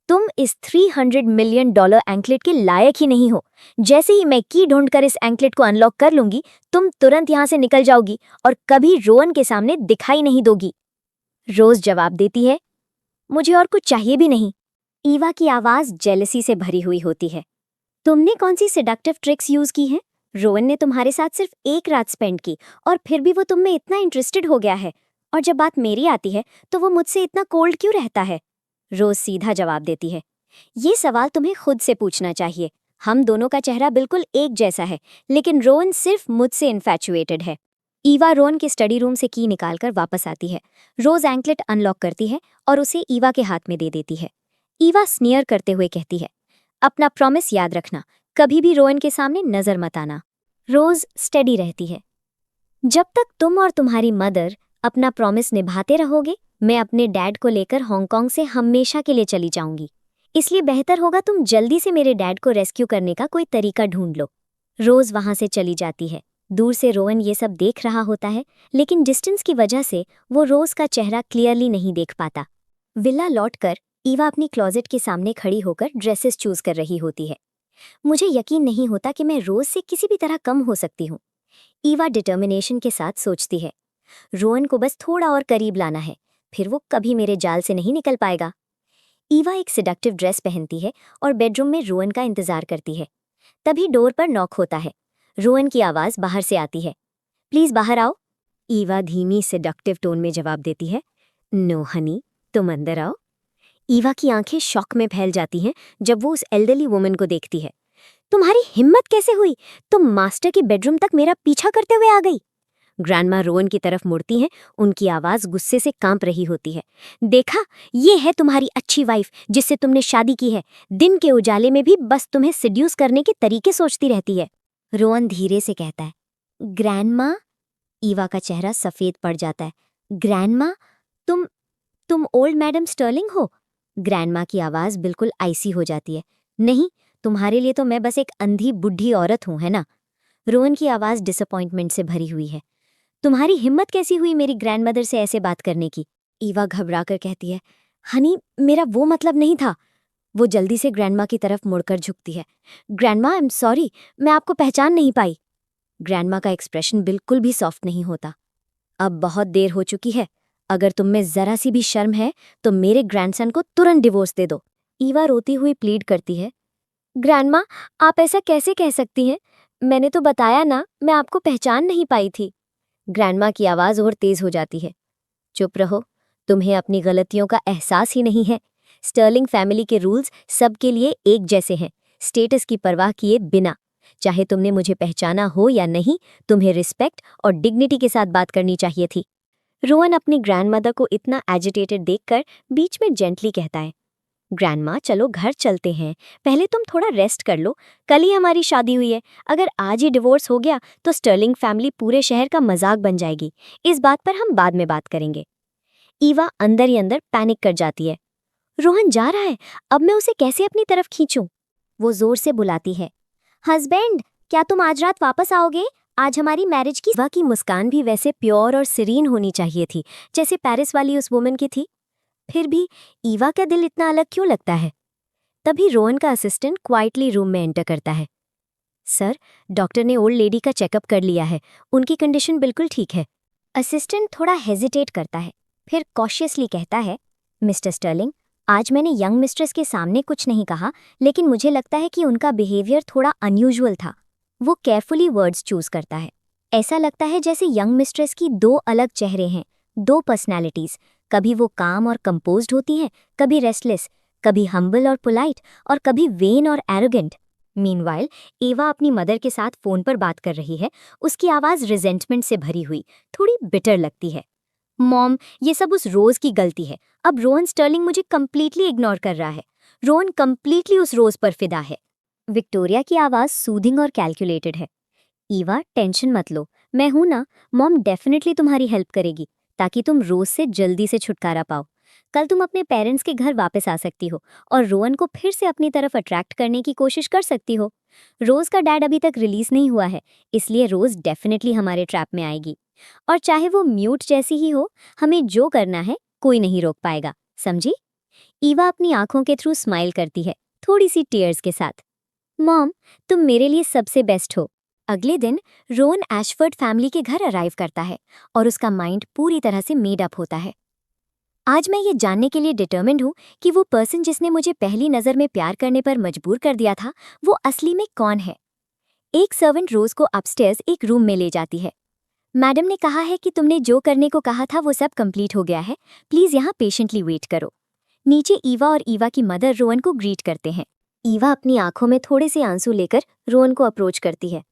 तुम इस $300 मिलियन एंकलेट के लायक ही नहीं हो। जैसे ही मैं की ढूंढकर इस एंकलेट को अनलॉक कर लूंगी, तुम तुरंत यहां से निकल जाओगी और कभी रोहन के सामने दिखाई नहीं दोगी। रोज जवाब देती है, मुझे और कुछ चाहिए भी नहीं। ईवा की आवाज जेलसी से भरी हुई होती है। तुमने कौन सी सेडक्टिव ट्रिक्स यूज की हैं? रोहन ने तुम्हारे साथ सिर्फ एक रात स्पेंड की और फिर भी वो तुम में इतना इंटरेस्टेड हो गया है, और जब बात मेरी आती है तो वो मुझसे इतना कोल्ड क्यों रहता है? रोज सीधा जवाब देती है, ये सवाल तुम्हें खुद से पूछना चाहिए। हम दोनों का चेहरा बिल्कुल एक जैसा है, लेकिन रोहन सिर्फ मुझसे इन्फैचुएटेड है। ईवा रोहन के स्टडी रूम से की निकालकर वापस आती है। रोज एंकलेट अनलॉक करती है और उसे ईवा के हाथ में दे देती है। ईवा स्नियर करते हुए कहती है, अपना प्रॉमिस याद रखना, कभी भी रोहन के सामने नजर मत आना। रोज स्टेडी रहती है। जब तक तुम और तुम्हारी मदर अपना प्रॉमिस निभाते रहोगे, मैं अपने डैड को लेकर हांगकांग से हमेशा के लिए चली जाऊंगी। इसलिए बेहतर होगा तुम जल्दी से मेरे डैड को रेस्क्यू करने का कोई तरीका ढूंढ लो। रोज वहां से चली जाती है। दूर से रोहन ये सब देख रहा होता है, लेकिन डिस्टेंस की वजह से वो रोज का चेहरा क्लियरली नहीं देख पाता। विला लौटकर ईवा अपनी क्लोजेट के सामने खड़ी होकर ड्रेसेस चूज कर रही होती है। मुझे यकीन नहीं होता कि मैं रोज से किसी भी तरह कम हो सकती हूँ। ईवा डिटर्मिनेशन के साथ सोचती है, रोहन को बस थोड़ा और करीब लाना है, फिर वो कभी मेरे जाल से नहीं निकल पाएगा। ईवा एक सिडक्टिव ड्रेस पहनती है और बेडरूम में रोहन का इंतजार करती है। तभी डोर पर नॉक होता है। रोहन की आवाज बाहर से आती है, प्लीज बाहर आओ। ईवा धीमी सिडक्टिव टोन में जवाब देती है, नो हनी, तुम अंदर आओ। ईवा की आंखें शॉक में फैल जाती हैं जब वो उस एल्डरली वुमन को देखती है। तुम्हारी हिम्मत कैसे हुई? तुम मास्टर के बेडरूम तक मेरा पीछा करते हुए आ गई। ग्रैंडमा रोहन की तरफ मुड़ती हैं, उनकी आवाज गुस्से से कांप रही होती है। देखा, ये है तुम्हारी अच्छी वाइफ जिससे तुमने शादी की है। दिन के उजाले में भी बस तुम्हें सिड्यूस करने के तरीके सोचती रहती है। रोहन धीरे से कहता है, ग्रैंडमा? ईवा का चेहरा सफेद पड़ जाता है। ग्रैंडमा? तुम ओल्ड मैडम स्टर्लिंग हो? ग्रैंडमा की आवाज बिल्कुल आइसी हो जाती है। नहीं, तुम्हारे लिए तो मैं बस एक अंधी बुढ़ी औरत हूं, है ना? रोहन की आवाज डिसअपॉइंटमेंट से भरी हुई है। तुम्हारी हिम्मत कैसी हुई मेरी ग्रैंडमदर से ऐसे बात करने की? ईवा घबराकर कहती है, हनी, मेरा वो मतलब नहीं था। वो जल्दी से ग्रैंडमा की तरफ मुड़कर झुकती है। ग्रैंडमा, आई एम सॉरी, मैं आपको पहचान नहीं पाई। ग्रैंडमा का एक्सप्रेशन बिल्कुल भी सॉफ्ट नहीं होता। अब बहुत देर हो चुकी है। अगर तुम में जरा सी भी शर्म है तो मेरे ग्रैंडसन को तुरंत डिवोर्स दे दो। ईवा रोती हुई प्लीड करती है, ग्रैंडमा, आप ऐसा कैसे कह सकती हैं? मैंने तो बताया ना, मैं आपको पहचान नहीं पाई थी। ग्रैंडमा की आवाज़ और तेज़ हो जाती है। चुप रहो, तुम्हें अपनी गलतियों का एहसास ही नहीं है। स्टर्लिंग फैमिली के रूल्स सबके लिए एक जैसे हैं, स्टेटस की परवाह किए बिना। चाहे तुमने मुझे पहचाना हो या नहीं, तुम्हें रिस्पेक्ट और डिग्निटी के साथ बात करनी चाहिए थी। रोहन अपनी ग्रैंडमदर को इतना एजिटेटेड देखकर बीच में जेंटली कहता है, ग्रैंडमा चलो घर चलते हैं, पहले तुम थोड़ा रेस्ट कर लो। कल ही हमारी शादी हुई है, अगर आज ही डिवोर्स हो गया तो स्टर्लिंग फैमिली पूरे शहर का मजाक बन जाएगी। इस बात पर हम बाद में बात करेंगे। ईवा अंदर ही अंदर पैनिक कर जाती है। रोहन जा रहा है, अब मैं उसे कैसे अपनी तरफ खींचूं? वो जोर से बुलाती है, हस्बैंड क्या तुम आज रात वापस आओगे? आज हमारी मैरिज की। ईवा की मुस्कान भी वैसे प्योर और सीरीन होनी चाहिए थी जैसे पेरिस वाली उस वुमन की थी। फिर भी ईवा का दिल इतना अलग क्यों लगता है? तभी रोहन का असिस्टेंट क्वाइटली रूम में एंटर करता है। सर, डॉक्टर ने ओल्ड लेडी का चेकअप कर लिया है, उनकी कंडीशन बिल्कुल ठीक है। असिस्टेंट थोड़ा हेजिटेट करता है, फिर कॉशियसली कहता है, मिस्टर स्टर्लिंग, आज मैंने यंग मिस्ट्रेस के सामने कुछ नहीं कहा, लेकिन मुझे लगता है कि उनका बिहेवियर थोड़ा अनयूजुअल था। वो केयरफुली वर्ड्स चूज करता है। ऐसा लगता है जैसे यंग मिस्ट्रेस की दो अलग चेहरे हैं, दो पर्सनैलिटीज। कभी वो काम और कंपोज्ड होती हैं, कभी रेस्टलेस, कभी हम्बल और पोलाइट, और कभी वेन और एरोगेंट। मीनवाइल एवा अपनी मदर के साथ फोन पर बात कर रही है। उसकी आवाज रिजेंटमेंट से भरी हुई, थोड़ी बिटर लगती है। मॉम, ये सब उस रोज की गलती है। अब रोहन स्टर्लिंग मुझे कंप्लीटली इग्नोर कर रहा है। रोहन कंप्लीटली उस रोज पर फिदा है। विक्टोरिया की आवाज सूदिंग और कैलकुलेटेड है। ईवा, टेंशन मत लो, मैं हूं ना। मॉम डेफिनेटली तुम्हारी हेल्प करेगी, ताकि तुम रोज से जल्दी से छुटकारा पाओ। कल तुम अपने पेरेंट्स के घर वापस आ सकती हो और रोहन को फिर से अपनी तरफ अट्रैक्ट करने की कोशिश कर सकती हो। रोज का डैड अभी तक रिलीज नहीं हुआ है, इसलिए रोज डेफिनेटली हमारे ट्रैप में आएगी। और चाहे वो म्यूट जैसी ही हो, हमें जो करना है कोई नहीं रोक पाएगा, समझी? ईवा अपनी आंखों के थ्रू स्माइल करती है, थोड़ी सी टीयर्स के साथ। मॉम, तुम मेरे लिए सबसे बेस्ट हो। अगले दिन रोहन एशफर्ड फैमिली के घर अराइव करता है और उसका माइंड पूरी तरह से मेड अप होता है। आज मैं ये जानने के लिए डिटर्मिन्ड हूँ कि वो पर्सन जिसने मुझे पहली नज़र में प्यार करने पर मजबूर कर दिया था, वो असली में कौन है। एक सर्वेंट रोज को अपस्टेयर्स एक रूम में ले जाती है। मैडम ने कहा है कि तुमने जो करने को कहा था वो सब कंप्लीट हो गया है, प्लीज यहाँ पेशेंटली वेट करो। नीचे ईवा और ईवा की मदर रोहन को ग्रीट करते हैं। ईवा अपनी आंखों में थोड़े से आंसू लेकर रोहन को अप्रोच करती है।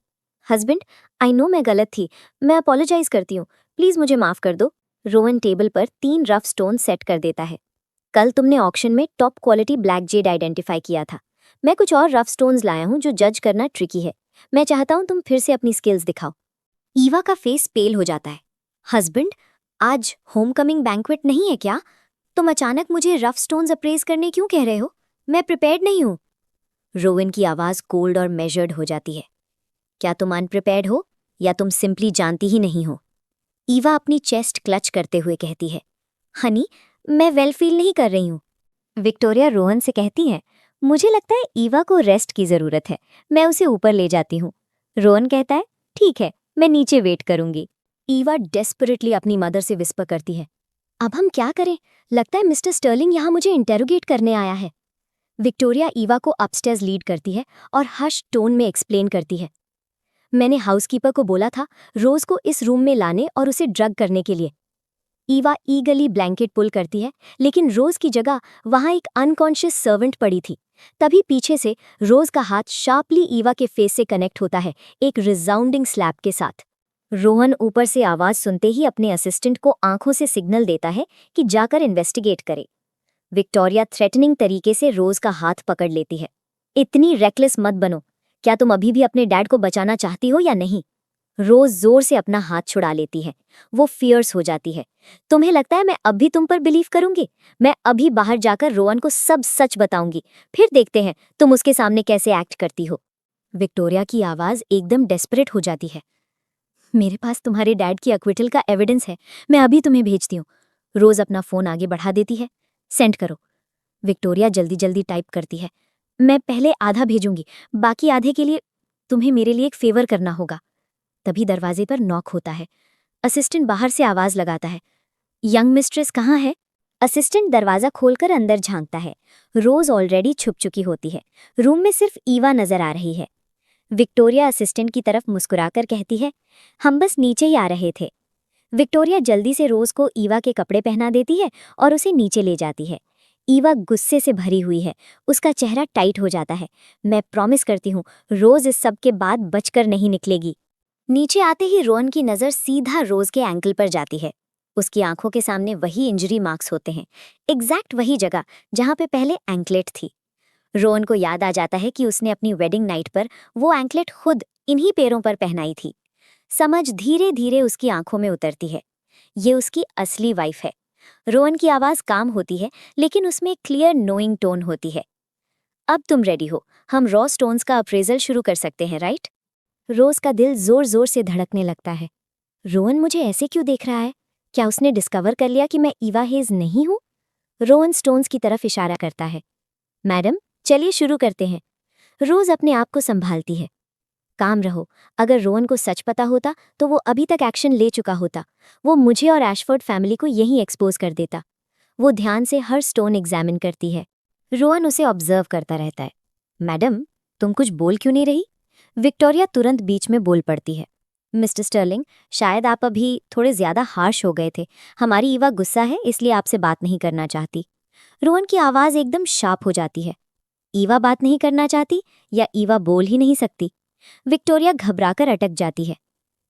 हस्बैंड, आई नो मैं गलत थी, मैं अपोलोजाइज करती हूँ, प्लीज मुझे माफ कर दो। रोहन टेबल पर 3 रफ स्टोन सेट कर देता है। कल तुमने ऑक्शन में top quality black Z identify किया था। मैं कुछ और रफ स्टोन्स लाया हूँ जो जज करना ट्रिकी है। मैं चाहता हूँ तुम फिर से अपनी स्किल्स दिखाओ। ईवा का फेस पेल हो जाता है। हस्बैंड, आज होमकमिंग बैंक्वेट नहीं है क्या? तुम अचानक मुझे रफ स्टोन्स अप्रेज करने क्यों कह रहे हो? मैं प्रिपेयर्ड नहीं हूँ। रोवन की आवाज कोल्ड और मेजर्ड हो जाती है। क्या तुम अनप्रिपेयर्ड हो या तुम सिंपली जानती ही नहीं हो? ईवा अपनी चेस्ट क्लच करते हुए कहती है, हनी, मैं वेल फील नहीं कर रही हूँ। विक्टोरिया रोहन से कहती है, मुझे लगता है ईवा को रेस्ट की जरूरत है, मैं उसे ऊपर ले जाती हूँ। रोहन कहता है, ठीक है, मैं नीचे वेट करूंगी। ईवा डेस्परेटली अपनी मदर से विस्पर करती है, अब हम क्या करें? लगता है मिस्टर स्टर्लिंग यहाँ मुझे इंटेरोगेट करने आया है। विक्टोरिया ईवा को अपस्टेयर्स लीड करती है और हश टोन में एक्सप्लेन करती है, मैंने हाउसकीपर को बोला था रोज को इस रूम में लाने और उसे ड्रग करने के लिए। ईवा ईगली ब्लैंकेट पुल करती है, लेकिन रोज की जगह वहां एक अनकॉन्शियस सर्वेंट पड़ी थी। तभी पीछे से रोज का हाथ शार्पली ईवा के फेस से कनेक्ट होता है, एक रिजाउंडिंग स्लैप के साथ। रोहन ऊपर से आवाज सुनते ही अपने असिस्टेंट को आंखों से सिग्नल देता है कि जाकर इन्वेस्टिगेट करे। विक्टोरिया थ्रेटनिंग तरीके से रोज का हाथ पकड़ लेती है, इतनी रेकलेस मत बनो, क्या तुम अभी भी अपने डैड को बचाना चाहती हो या नहीं? रोज जोर से अपना हाथ छुड़ा लेती है। वो फियर्स हो जाती है, तुम्हें लगता है मैं अब भी तुम पर बिलीव करूंगी? मैं अभी बाहर जाकर रोहन को सब सच बताऊंगी, फिर देखते हैं तुम उसके सामने कैसे एक्ट करती हो। विक्टोरिया की आवाज एकदम डेस्परेट हो जाती है, मेरे पास तुम्हारे डैड की एक्विटल का एविडेंस है, मैं अभी तुम्हें भेजती हूँ। रोज अपना फोन आगे बढ़ा देती है, सेंड करो। विक्टोरिया जल्दी जल्दी टाइप करती है, मैं पहले आधा भेजूंगी, बाकी आधे के लिए तुम्हें मेरे लिए एक फेवर करना होगा। तभी दरवाजे पर नॉक होता है। असिस्टेंट बाहर से आवाज लगाता है, यंग मिस्ट्रेस कहाँ है? असिस्टेंट दरवाजा खोलकर अंदर झांकता है। रोज ऑलरेडी छुप चुकी होती है। रूम में सिर्फ ईवा नजर आ रही है। विक्टोरिया असिस्टेंट की तरफ मुस्कुराकर कहती है, हम बस नीचे ही आ रहे थे, विक्टोरिया जल्दी से रोज को ईवा के कपड़े पहना देती है और उसे नीचे ले जाती है। ईवा गुस्से से भरी हुई है, उसका चेहरा टाइट हो जाता है। मैं प्रॉमिस करती हूँ, रोज इस सब के बाद बचकर नहीं निकलेगी। नीचे आते ही रोहन की नज़र सीधा रोज के एंकल पर जाती है। उसकी आंखों के सामने वही इंजरी मार्क्स होते हैं, एग्जैक्ट वही जगह जहाँ पे पहले एंकलेट थी। रोहन को याद आ जाता है कि उसने अपनी वेडिंग नाइट पर वो एंकलेट खुद इन्हीं पैरों पर पहनाई थी। समझ धीरे धीरे उसकी आंखों में उतरती है, ये उसकी असली वाइफ है। रोहन की आवाज़ काम होती है, लेकिन उसमें एक क्लियर नोइंग टोन होती है। अब तुम रेडी हो, हम रॉ स्टोन्स का अप्रेजल शुरू कर सकते हैं, राइट? रोज का दिल जोर जोर से धड़कने लगता है। रोहन मुझे ऐसे क्यों देख रहा है? क्या उसने डिस्कवर कर लिया कि मैं ईवा हेज नहीं हूँ? रोहन स्टोन्स की तरफ इशारा करता है। मैडम, चलिए शुरू करते हैं। रोज अपने आप को संभालती है। काम रहो, अगर रोहन को सच पता होता तो वो अभी तक एक्शन ले चुका होता। वो मुझे और एशफोर्ड फैमिली को यहीं एक्सपोज कर देता। वो ध्यान से हर स्टोन एग्जामिन करती है। रोहन उसे ऑब्जर्व करता रहता है। मैडम, तुम कुछ बोल क्यों नहीं रही? विक्टोरिया तुरंत बीच में बोल पड़ती है। मिस्टर स्टर्लिंग, शायद आप अभी थोड़े ज्यादा हार्श हो गए थे। हमारी ईवा गुस्सा है, इसलिए आपसे बात नहीं करना चाहती। रोहन की आवाज एकदम शार्प हो जाती है। ईवा बात नहीं करना चाहती या ईवा बोल ही नहीं सकती? विक्टोरिया घबराकर अटक जाती है।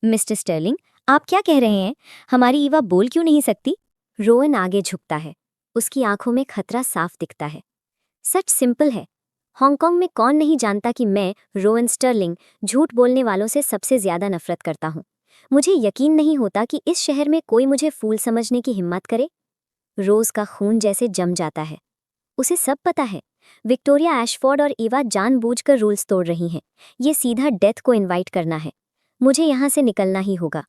मिस्टर स्टर्लिंग, आप क्या कह रहे हैं? हमारी ईवा बोल क्यों नहीं सकती? रोहन आगे झुकता है। उसकी आंखों में खतरा साफ दिखता है। सच सिंपल है। हांगकांग में कौन नहीं जानता कि मैं, रोहन स्टर्लिंग, झूठ बोलने वालों से सबसे ज्यादा नफरत करता हूँ। मुझे यकीन नहीं होता कि इस शहर में कोई मुझे फूल समझने की हिम्मत करे। रोज का खून जैसे जम जाता है। उसे सब पता है। विक्टोरिया एशफोर्ड और ईवा जानबूझकर रूल्स तोड़ रही हैं। ये सीधा डेथ को इनवाइट करना है। मुझे यहाँ से निकलना ही होगा।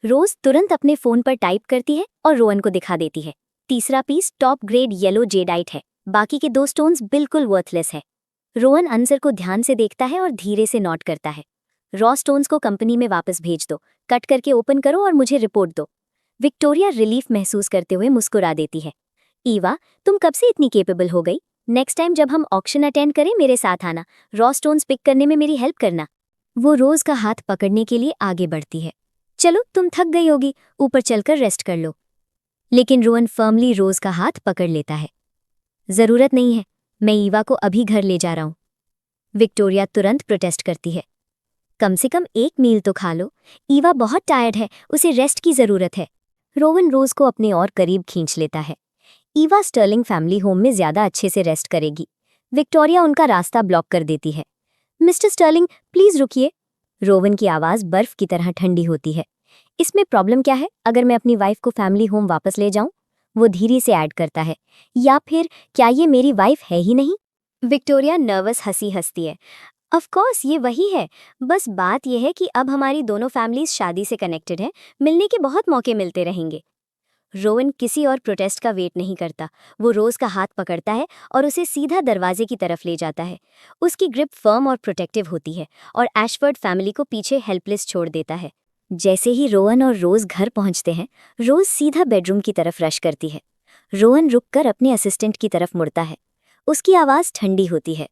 रोज तुरंत अपने फोन पर टाइप करती है और रोहन को दिखा देती है। तीसरा piece top grade yellow jadeite है, बाकी के 2 स्टोन्स बिल्कुल वर्थलेस है। रोहन आंसर को ध्यान से देखता है और धीरे से नोट करता है। रॉ स्टोन्स को कंपनी में वापस भेज दो, कट करके ओपन करो और मुझे रिपोर्ट दो। विक्टोरिया रिलीफ महसूस करते हुए मुस्कुरा देती है। ईवा, तुम कब से इतनी केपेबल हो गई? नेक्स्ट टाइम जब हम ऑक्शन अटेंड करें, मेरे साथ आना, रॉ स्टोन्स पिक करने में मेरी हेल्प करना। वो रोज का हाथ पकड़ने के लिए आगे बढ़ती है। चलो, तुम थक गई होगी, ऊपर चलकर रेस्ट कर लो। लेकिन रोहन फर्मली रोज का हाथ पकड़ लेता है। जरूरत नहीं है, मैं ईवा को अभी घर ले जा रहा हूँ। विक्टोरिया तुरंत प्रोटेस्ट करती है। कम से कम 1 मील तो खा लो। ईवा बहुत टायर्ड है, उसे रेस्ट की जरूरत है। रोहन रोज को अपने और करीब खींच लेता है। ईवा स्टर्लिंग फैमिली होम में ज्यादा अच्छे से रेस्ट करेगी। विक्टोरिया उनका रास्ता ब्लॉक कर देती है। मिस्टर स्टर्लिंग, प्लीज रुकिए। रोवन की आवाज बर्फ की तरह ठंडी होती है। इसमें प्रॉब्लम क्या है अगर मैं अपनी वाइफ को फैमिली होम वापस ले जाऊं? वो धीरे से ऐड करता है। या फिर क्या ये मेरी वाइफ है ही नहीं? विक्टोरिया नर्वस हंसी हंसती है। ऑफ कोर्स ये वही है। बस बात यह है कि अब हमारी दोनों फैमिलीज शादी से कनेक्टेड हैं, मिलने के बहुत मौके मिलते रहेंगे। रोवन किसी और प्रोटेस्ट का वेट नहीं करता। वो रोज का हाथ पकड़ता है और उसे सीधा दरवाजे की तरफ ले जाता है। उसकी ग्रिप फर्म और प्रोटेक्टिव होती है और एशफोर्ड फैमिली को पीछे हेल्पलेस छोड़ देता है। जैसे ही रोवन और रोज घर पहुंचते हैं, रोज सीधा बेडरूम की तरफ रश करती है। रोवन रुककर अपने असिस्टेंट की तरफ मुड़ता है। उसकी आवाज ठंडी होती है।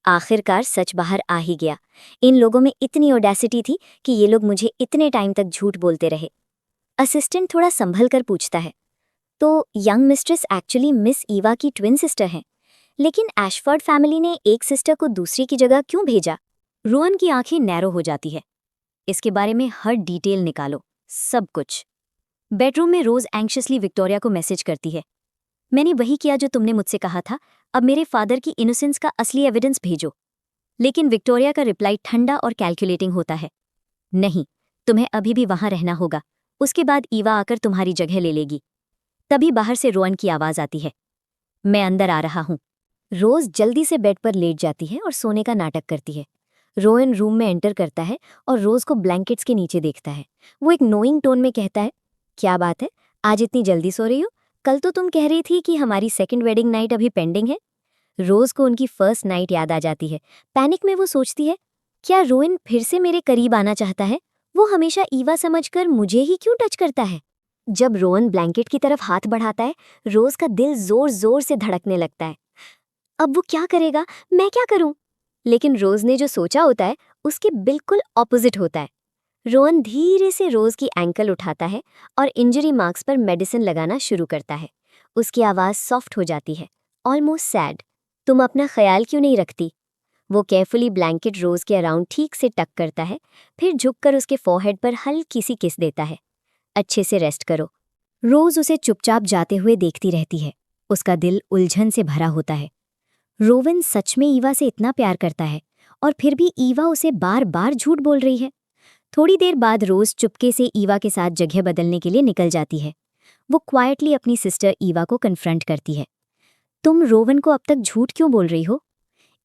आखिरकार सच बाहर आ ही गया। इन लोगों में इतनी ओडेसिटी थी कि ये लोग मुझे इतने टाइम तक झूठ बोलते रहे। असिस्टेंट थोड़ा संभल कर पूछता है, तो young mistress actually miss Eva की ट्विन सिस्टर हैं, लेकिन एशफोर्ड फैमिली ने एक सिस्टर को दूसरी की जगह क्यों भेजा? रोहन की आंखें नैरो हो जाती है। इसके बारे में हर डिटेल निकालो, सब कुछ। बेडरूम में रोज एंग्शियसली विक्टोरिया को मैसेज करती है। मैंने वही किया जो तुमने मुझसे कहा था, अब मेरे फादर की इनोसेंस का असली एविडेंस भेजो। लेकिन विक्टोरिया का रिप्लाई ठंडा और कैलकुलेटिंग होता है। नहीं, तुम्हें अभी भी वहां रहना होगा, उसके बाद ईवा आकर तुम्हारी जगह ले लेगी। तभी बाहर से रोहन की आवाज आती है, मैं अंदर आ रहा हूं। रोज जल्दी से बेड पर लेट जाती है और सोने का नाटक करती है। रोहन रूम में एंटर करता है और रोज को ब्लैंकेट्स के नीचे देखता है। वो एक नोइंग टोन में कहता है, क्या बात है, आज इतनी जल्दी सो रही हो? कल तो तुम कह रही थी कि हमारी सेकंड वेडिंग नाइट अभी पेंडिंग है। रोज को उनकी फर्स्ट नाइट याद आ जाती है। पैनिक में वो सोचती है, क्या रोहन फिर से मेरे करीब आना चाहता है? वो हमेशा ईवा समझकर मुझे ही क्यों टच करता है? जब रोहन ब्लैंकेट की तरफ हाथ बढ़ाता है, रोज का दिल जोर जोर से धड़कने लगता है। अब वो क्या करेगा, मैं क्या करूं? लेकिन रोज ने जो सोचा होता है उसके बिल्कुल ऑपोजिट होता है। रोहन धीरे से रोज की एंकल उठाता है और इंजरी मार्क्स पर मेडिसिन लगाना शुरू करता है। उसकी आवाज़ सॉफ्ट हो जाती है, ऑलमोस्ट सैड। तुम अपना ख्याल क्यों नहीं रखती? वो केयरफुली ब्लैंकेट रोज के अराउंड ठीक से टक करता है, फिर झुककर उसके फोरहेड पर हल्की सी किस देता है। अच्छे से रेस्ट करो। रोज उसे चुपचाप जाते हुए देखती रहती है। उसका दिल उलझन से भरा होता है। रोवन सच में ईवा से इतना प्यार करता है और फिर भी ईवा उसे बार बार झूठ बोल रही है। थोड़ी देर बाद रोज चुपके से ईवा के साथ जगह बदलने के लिए निकल जाती है। वो क्वाइटली अपनी सिस्टर ईवा को कन्फ्रंट करती है। तुम रोवन को अब तक झूठ क्यों बोल रही हो?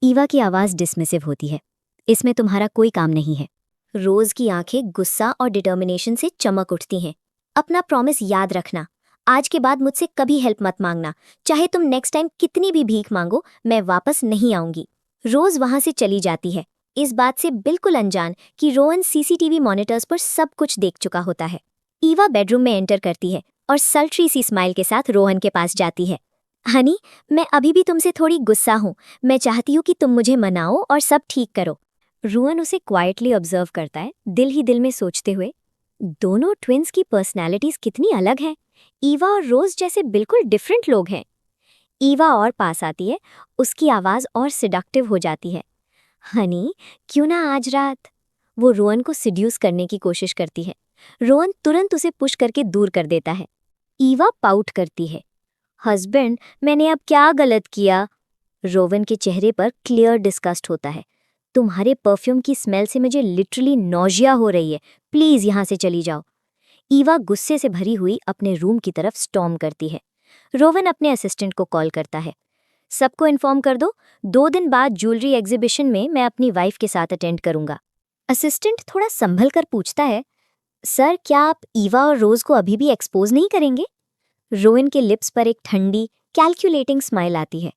ईवा की आवाज़ डिसमिसिव होती है। इसमें तुम्हारा कोई काम नहीं है। रोज की आंखें गुस्सा और डिटर्मिनेशन से चमक उठती हैं। अपना प्रॉमिस याद रखना। आज के बाद मुझसे कभी हेल्प मत मांगना। चाहे तुम नेक्स्ट टाइम कितनी भी भीख मांगो, मैं वापस नहीं आऊंगी। रोज वहां से चली जाती है, इस बात से बिल्कुल अनजान कि रोहन सीसीटीवी मॉनिटर्स पर सब कुछ देख चुका होता है। ईवा बेडरूम में एंटर करती है और सल्ट्री सी स्माइल के साथ रोहन के पास जाती है। हनी, मैं अभी भी तुमसे थोड़ी गुस्सा हूँ। मैं चाहती हूँ कि तुम मुझे मनाओ और सब ठीक करो। रोहन उसे क्वाइटली ऑब्जर्व करता है, दिल ही दिल में सोचते हुए, दोनों ट्विंस की पर्सनैलिटीज कितनी अलग हैं। ईवा और रोज जैसे बिल्कुल डिफरेंट लोग हैं। ईवा और पास आती है, उसकी आवाज़ और सिडक्टिव हो जाती है। हनी, क्यों ना आज रात? वो रोहन को सिड्यूस करने की कोशिश करती है। रोहन तुरंत उसे पुश करके दूर कर देता है। ईवा पाउट करती है। हस्बैंड, मैंने अब क्या गलत किया? रोवन के चेहरे पर क्लियर डिस्गस्ट होता है। तुम्हारे परफ्यूम की स्मेल से मुझे लिटरली नौजिया हो रही है। प्लीज यहाँ से चली जाओ। ईवा गुस्से से भरी हुई अपने रूम की तरफ स्टॉर्म करती है। रोवन अपने असिस्टेंट को कॉल करता है। सबको इन्फॉर्म कर दो, 2 दिन बाद ज्वेलरी एग्जीबिशन में मैं अपनी वाइफ के साथ अटेंड करूंगा। असिस्टेंट थोड़ा संभल कर पूछता है, सर क्या आप ईवा और रोज को अभी भी एक्सपोज नहीं करेंगे? रोवन के लिप्स पर एक ठंडी कैलकुलेटिंग स्माइल आती है।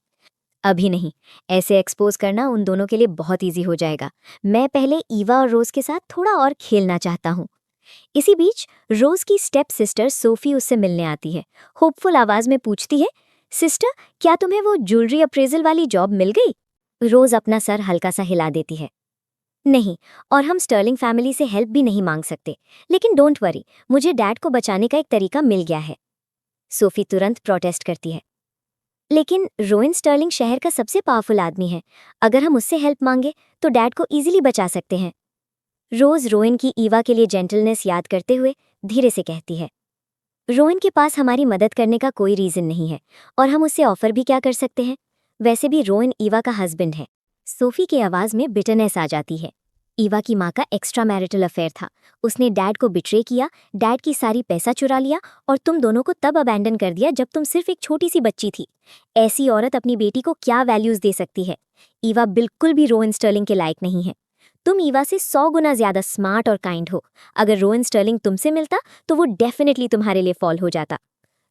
अभी नहीं, ऐसे एक्सपोज करना उन दोनों के लिए बहुत इजी हो जाएगा। मैं पहले ईवा और रोज के साथ थोड़ा और खेलना चाहता हूँ। इसी बीच रोज की स्टेप सिस्टर सोफी उससे मिलने आती है। होपफुल आवाज में पूछती है, सिस्टर, क्या तुम्हें वो ज्वेलरी अप्रेजल वाली जॉब मिल गई? रोज अपना सर हल्का सा हिला देती है। नहीं, और हम स्टर्लिंग फैमिली से हेल्प भी नहीं मांग सकते। लेकिन डोंट वरी, मुझे डैड को बचाने का एक तरीका मिल गया है। सोफी तुरंत प्रोटेस्ट करती है। लेकिन रोइन स्टर्लिंग शहर का सबसे पावरफुल आदमी है। अगर हम उससे हेल्प मांगे तो डैड को इजीली बचा सकते हैं। रोज रोइन की ईवा के लिए जेंटलनेस याद करते हुए धीरे से कहती है, रोइन के पास हमारी मदद करने का कोई रीजन नहीं है और हम उससे ऑफर भी क्या कर सकते हैं? वैसे भी रोइन ईवा का हस्बैंड है। सोफी की आवाज में बिटरनेस आ जाती है। ईवा की माँ का एक्स्ट्रा मैरिटल अफेयर था। उसने डैड को बिट्रे किया, डैड की सारी पैसा चुरा लिया और तुम दोनों को तब अबैंडन कर दिया जब तुम सिर्फ एक छोटी सी बच्ची थी। ऐसी औरत अपनी बेटी को क्या वैल्यूज दे सकती है? ईवा बिल्कुल भी रोहन स्टर्लिंग के लायक नहीं है। तुम ईवा से 100 गुना ज्यादा स्मार्ट और काइंड हो। अगर रोहन स्टर्लिंग तुमसे मिलता तो वो डेफिनेटली तुम्हारे लिए फॉल हो जाता।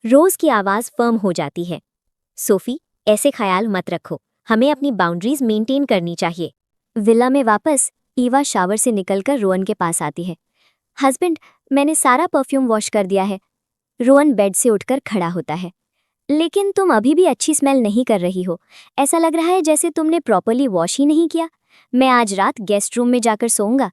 रोज की आवाज फर्म हो जाती है। सोफी, ऐसे ख्याल मत रखो। हमें अपनी बाउंड्रीज मेंटेन करनी चाहिए। विला में वापस ईवा शावर से निकलकर रोहन के पास आती है। हस्बैंड, मैंने सारा परफ्यूम वॉश कर दिया है। रोहन बेड से उठकर खड़ा होता है। लेकिन तुम अभी भी अच्छी स्मेल नहीं कर रही हो। ऐसा लग रहा है जैसे तुमने प्रॉपर्ली वॉश ही नहीं किया। मैं आज रात गेस्ट रूम में जाकर सोऊंगा।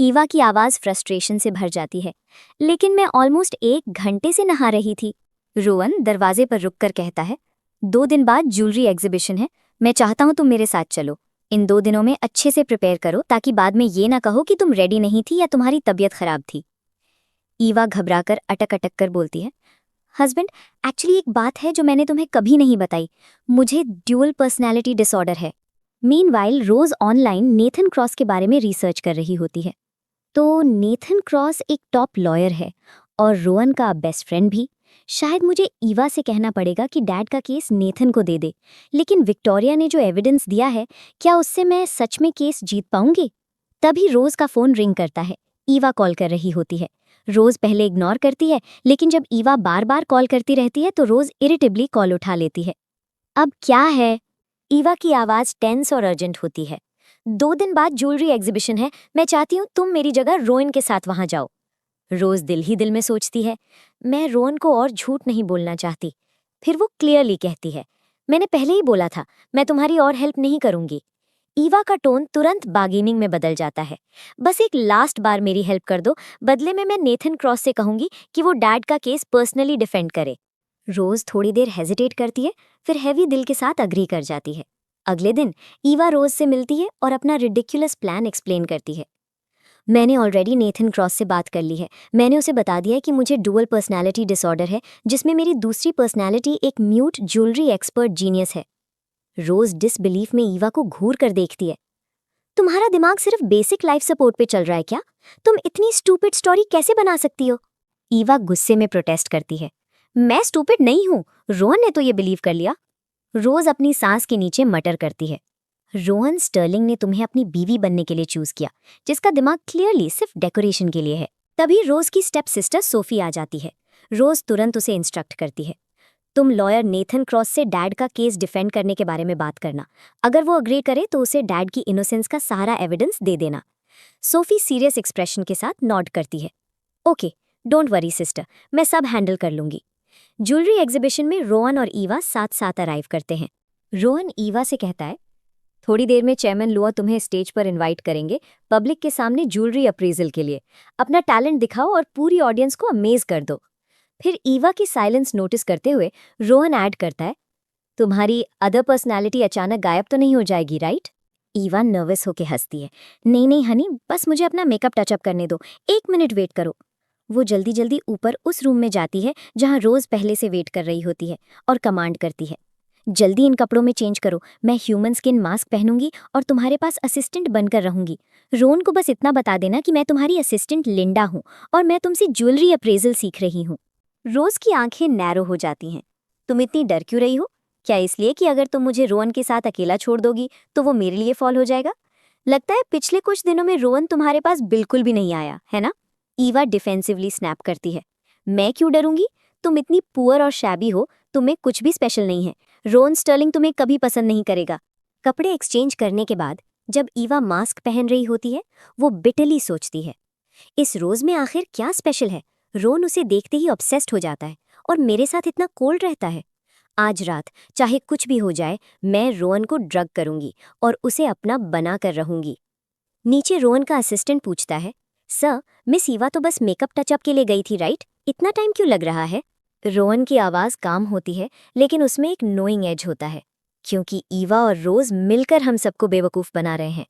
ईवा की आवाज़ फ्रस्ट्रेशन से भर जाती है। लेकिन मैं ऑलमोस्ट 1 घंटे से नहा रही थी। रोहन दरवाजे पर रुककर कहता है, 2 दिन बाद ज्वेलरी एग्जीबिशन है। मैं चाहता हूँ तुम मेरे साथ चलो। इन 2 दिनों में अच्छे से प्रिपेयर करो ताकि बाद में ये ना कहो कि तुम रेडी नहीं थी या तुम्हारी तबीयत खराब थी। ईवा घबराकर अटक अटक कर बोलती है, हस्बैंड, एक्चुअली एक बात है जो मैंने तुम्हें कभी नहीं बताई। मुझे ड्यूअल पर्सनैलिटी डिसऑर्डर है। मीनवाइल रोज ऑनलाइन नेथन क्रॉस के बारे में रिसर्च कर रही होती है। तो नेथन क्रॉस एक टॉप लॉयर है और रोहन का बेस्ट फ्रेंड भी। शायद मुझे ईवा से कहना पड़ेगा कि डैड का केस नेथन को दे दे। लेकिन विक्टोरिया ने जो एविडेंस दिया है, क्या उससे मैं सच में केस जीत पाऊंगी? तभी रोज का फोन रिंग करता है। ईवा कॉल कर रही होती है। रोज पहले इग्नोर करती है, लेकिन जब ईवा बार बार कॉल करती रहती है तो रोज इरिटेबली कॉल उठा लेती है। अब क्या है? ईवा की आवाज टेंस और अर्जेंट होती है। 2 दिन बाद ज्वेलरी एग्जीबिशन है। मैं चाहती हूँ तुम मेरी जगह रोइन के साथ वहां जाओ। रोज दिल ही दिल में सोचती है, मैं रोहन को और झूठ नहीं बोलना चाहती। फिर वो क्लियरली कहती है, मैंने पहले ही बोला था, मैं तुम्हारी और हेल्प नहीं करूंगी। ईवा का टोन तुरंत बार्गेनिंग में बदल जाता है। बस एक लास्ट बार मेरी हेल्प कर दो, बदले में मैं नेथन क्रॉस से कहूंगी कि वो डैड का केस पर्सनली डिफेंड करे। रोज थोड़ी देर हेजिटेट करती है, फिर हैवी दिल के साथ अग्री कर जाती है। अगले दिन ईवा रोज से मिलती है और अपना रिडिकुलस प्लान एक्सप्लेन करती है। मैंने ऑलरेडी नेथन क्रॉस से बात कर ली है। मैंने उसे बता दिया है कि मुझे डुअल पर्सनैलिटी डिसऑर्डर है, जिसमें मेरी दूसरी पर्सनैलिटी एक म्यूट ज्वेलरी एक्सपर्ट जीनियस है। रोज डिसबिलीफ में ईवा को घूर कर देखती है। तुम्हारा दिमाग सिर्फ बेसिक लाइफ सपोर्ट पे चल रहा है क्या? तुम इतनी स्टूपिड स्टोरी कैसे बना सकती हो? ईवा गुस्से में प्रोटेस्ट करती है। मैं स्टूपिड नहीं हूँ, रोहन ने तो ये बिलीव कर लिया। रोज अपनी सांस के नीचे मटर करती है। रोहन स्टर्लिंग ने तुम्हें अपनी बीवी बनने के लिए चूज किया, जिसका दिमाग क्लियरली सिर्फ डेकोरेशन के लिए है। तभी रोज की स्टेप सिस्टर सोफी आ जाती है। रोज तुरंत उसे इंस्ट्रक्ट करती है, तुम लॉयर नेथन क्रॉस से डैड का केस डिफेंड करने के बारे में बात करना। अगर वो अग्री करे तो उसे डैड की इनोसेंस का सारा एविडेंस दे देना। सोफी सीरियस एक्सप्रेशन के साथ नॉड करती है। ओके, डोंट वरी सिस्टर, मैं सब हैंडल कर लूंगी। ज्वेलरी एग्जीबिशन में रोहन और ईवा साथ साथ अराइव करते हैं। रोहन ईवा से कहता है, थोड़ी देर में चेयरमैन लुआ तुम्हें स्टेज पर इनवाइट करेंगे पब्लिक के सामने ज्वेलरी अप्रेजल के लिए। अपना टैलेंट दिखाओ और पूरी ऑडियंस को अमेज कर दो। फिर ईवा की साइलेंस नोटिस करते हुए रोहन ऐड करता है, तुम्हारी अदर पर्सनालिटी अचानक गायब तो नहीं हो जाएगी, राइट? ईवा नर्वस होके हंसती है। नहीं नहीं हनी, बस मुझे अपना मेकअप टचअप करने दो, 1 मिनट वेट करो। वो जल्दी जल्दी ऊपर उस रूम में जाती है जहां रोज पहले से वेट कर रही होती है और कमांड करती है, जल्दी इन कपड़ों में चेंज करो, मैं ह्यूमन स्किन मास्क पहनूंगी और तुम्हारे पास असिस्टेंट बनकर रहूंगी। रोन को बस इतना बता देना कि मैं तुम्हारी असिस्टेंट लिंडा हूँ और मैं तुमसे ज्वेलरी अप्रेजल सीख रही हूँ। रोज की आंखें नैरो हो जाती हैं। तुम इतनी डर क्यों रही हो? क्या इसलिए कि अगर तुम मुझे रोहन के साथ अकेला छोड़ दोगी तो वो मेरे लिए फॉल हो जाएगा? लगता है पिछले कुछ दिनों में रोहन तुम्हारे पास बिल्कुल भी नहीं आया है ना? ईवा डिफेंसिवली स्नैप करती है। मैं क्यों डरूंगी? तुम इतनी पुअर और शैबी हो, तुम्हें कुछ भी स्पेशल नहीं है। रोहन स्टर्लिंग तुम्हें कभी पसंद नहीं करेगा। कपड़े एक्सचेंज करने के बाद जब ईवा मास्क पहन रही होती है, वो बिटरली सोचती है, इस रोज में आखिर क्या स्पेशल है? रोन उसे देखते ही ऑब्सेस्ड हो जाता है और मेरे साथ इतना कोल्ड रहता है। आज रात चाहे कुछ भी हो जाए, मैं रोहन को ड्रग करूंगी और उसे अपना बना कर रहूंगी। नीचे रोहन का असिस्टेंट पूछता है, सर, मिस ईवा तो बस मेकअप टचअप के लिए गई थी, राइट? इतना टाइम क्यों लग रहा है? रोहन की आवाज़ काम होती है, लेकिन उसमें एक नोइंग एज होता है, क्योंकि ईवा और रोज मिलकर हम सबको बेवकूफ़ बना रहे हैं।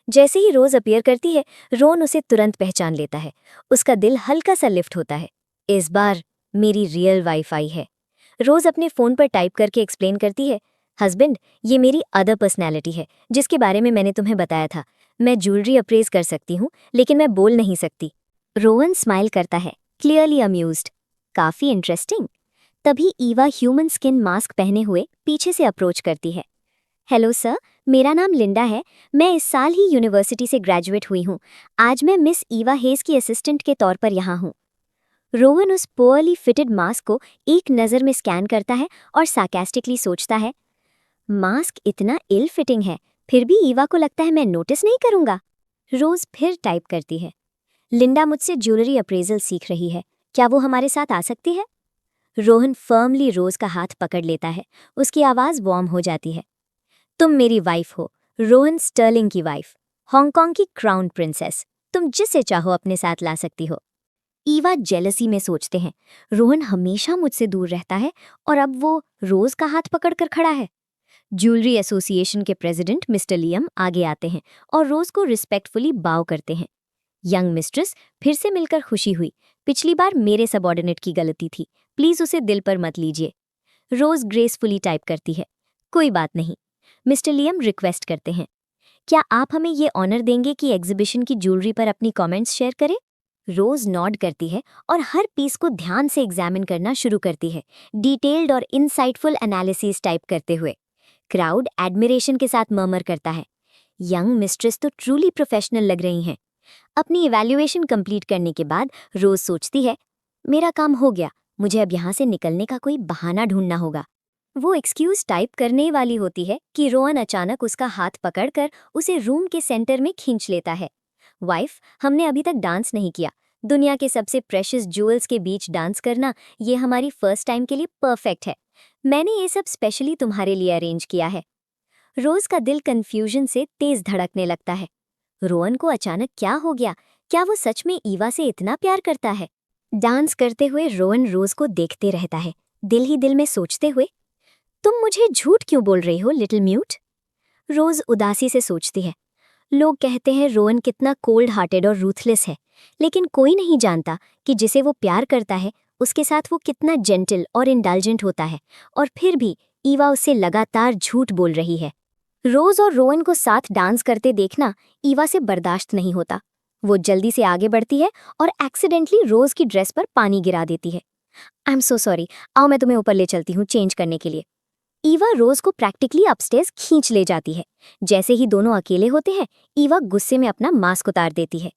जैसे ही रोज अपीयर करती है, रोन उसे तुरंत पहचान लेता है। उसका दिल हल्का सा लिफ्ट होता है। इस बार मेरी रियल वाइफ आई है। रोज अपने फ़ोन पर टाइप करके एक्सप्लेन करती है, हस्बैंड, ये मेरी अदर पर्सनैलिटी है जिसके बारे में मैंने तुम्हें बताया था। मैं ज्वेलरी अप्रेज कर सकती हूँ, लेकिन मैं बोल नहीं सकती। रोहन स्माइल करता है, क्लियरली अम्यूज्ड। काफ़ी इंटरेस्टिंग। तभी ईवा ह्यूमन स्किन मास्क पहने हुए पीछे से अप्रोच करती है। हेलो सर, मेरा नाम लिंडा है। मैं इस साल ही यूनिवर्सिटी से ग्रेजुएट हुई हूँ। आज मैं मिस ईवा हेज की असिस्टेंट के तौर पर यहाँ हूँ। रोहन उस पोअरली फिटेड मास्क को एक नज़र में स्कैन करता है और सार्कास्टिकली सोचता है, मास्क इतना इल फिटिंग है, फिर भी ईवा को लगता है मैं नोटिस नहीं करूँगा। रोज फिर टाइप करती है, लिंडा मुझसे ज्वेलरी अप्रेजल सीख रही है, क्या वो हमारे साथ आ सकती है? रोहन फर्मली रोज का हाथ पकड़ लेता है। उसकी आवाज़ वार्म हो जाती है। तुम मेरी वाइफ हो, रोहन स्टर्लिंग की वाइफ, हांगकांग की क्राउन प्रिंसेस। तुम जिसे चाहो अपने साथ ला सकती हो। ईवा जेलसी में सोचते हैं, रोहन हमेशा मुझसे दूर रहता है और अब वो रोज का हाथ पकड़कर खड़ा है। ज्वेलरी एसोसिएशन के प्रेसिडेंट मिस्टर लियम आगे आते हैं और रोज को रिस्पेक्टफुली बाव करते हैं। यंग मिस्ट्रेस, फिर से मिलकर खुशी हुई। पिछली बार मेरे सबऑर्डिनेट की गलती थी, प्लीज उसे दिल पर मत लीजिए। रोज ग्रेसफुली टाइप करती है, कोई बात नहीं। मिस्टर लियम रिक्वेस्ट करते हैं, क्या आप हमें ये ऑनर देंगे कि एग्जीबिशन की ज्वेलरी पर अपनी कमेंट्स शेयर करें? रोज नॉड करती है और हर पीस को ध्यान से एग्जामिन करना शुरू करती है, डिटेल्ड और इनसाइटफुल एनालिसिस टाइप करते हुए। क्राउड एडमिरेशन के साथ मर्मर करता है, यंग मिस्ट्रेस तो ट्रूली प्रोफेशनल लग रही हैं। अपनी इवैल्यूएशन कंप्लीट करने के बाद रोज सोचती है, मेरा काम हो गया, मुझे अब यहाँ से निकलने का कोई बहाना ढूंढना होगा। वो एक्सक्यूज टाइप करने वाली होती है कि रोहन अचानक उसका हाथ पकड़कर उसे रूम के सेंटर में खींच लेता है। वाइफ, हमने अभी तक डांस नहीं किया। दुनिया के सबसे प्रेशियस ज्वेल्स के बीच डांस करना, ये हमारी फर्स्ट टाइम के लिए परफेक्ट है। मैंने ये सब स्पेशली तुम्हारे लिए अरेंज किया है। रोज का दिल कंफ्यूजन से तेज धड़कने लगता है। रोहन को अचानक क्या हो गया? क्या वो सच में ईवा से इतना प्यार करता है? डांस करते हुए रोहन रोज को देखते रहता है, दिल ही दिल में सोचते हुए, तुम मुझे झूठ क्यों बोल रही हो लिटिल म्यूट? रोज उदासी से सोचती है। लोग कहते हैं रोहन कितना कोल्ड हार्टेड और रूथलेस है, लेकिन कोई नहीं जानता कि जिसे वो प्यार करता है उसके साथ वो कितना जेंटल और इंडल्जेंट होता है। और फिर भी ईवा उससे लगातार झूठ बोल रही है। रोज और रोहन को साथ डांस करते देखना ईवा से बर्दाश्त नहीं होता। वो जल्दी से आगे बढ़ती है और एक्सीडेंटली रोज की ड्रेस पर पानी गिरा देती है। आई एम सो सॉरी, आओ मैं तुम्हें ऊपर ले चलती हूँ चेंज करने के लिए। ईवा रोज को प्रैक्टिकली अपस्टेयर्स खींच ले जाती है। जैसे ही दोनों अकेले होते हैं, ईवा गुस्से में अपना मास्क उतार देती है।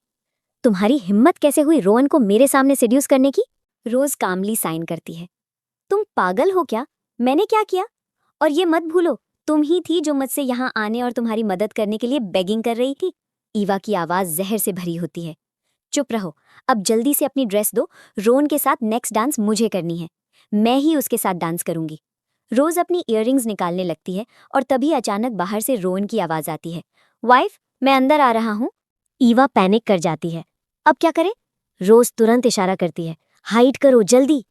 तुम्हारी हिम्मत कैसे हुई रोहन को मेरे सामने सेड्यूस करने की? रोज कामली साइन करती है। तुम पागल हो क्या? मैंने क्या किया? और ये मत भूलो, तुम ही थी जो मुझसे यहाँ आने और तुम्हारी मदद करने के लिए बेगिंग कर रही थी। ईवा की आवाज जहर से भरी होती है। चुप रहो, अब जल्दी से अपनी ड्रेस दो। रोहन के साथ नेक्स्ट डांस मुझे करनी है। मैं ही उसके साथ डांस करूंगी। रोज अपनी इयररिंग्स निकालने लगती है और तभी अचानक बाहर से रोहन की आवाज आती है। वाइफ, मैं अंदर आ रहा हूँ। ईवा पैनिक कर जाती है। अब क्या करे? रोज तुरंत इशारा करती है, हाइड करो जल्दी।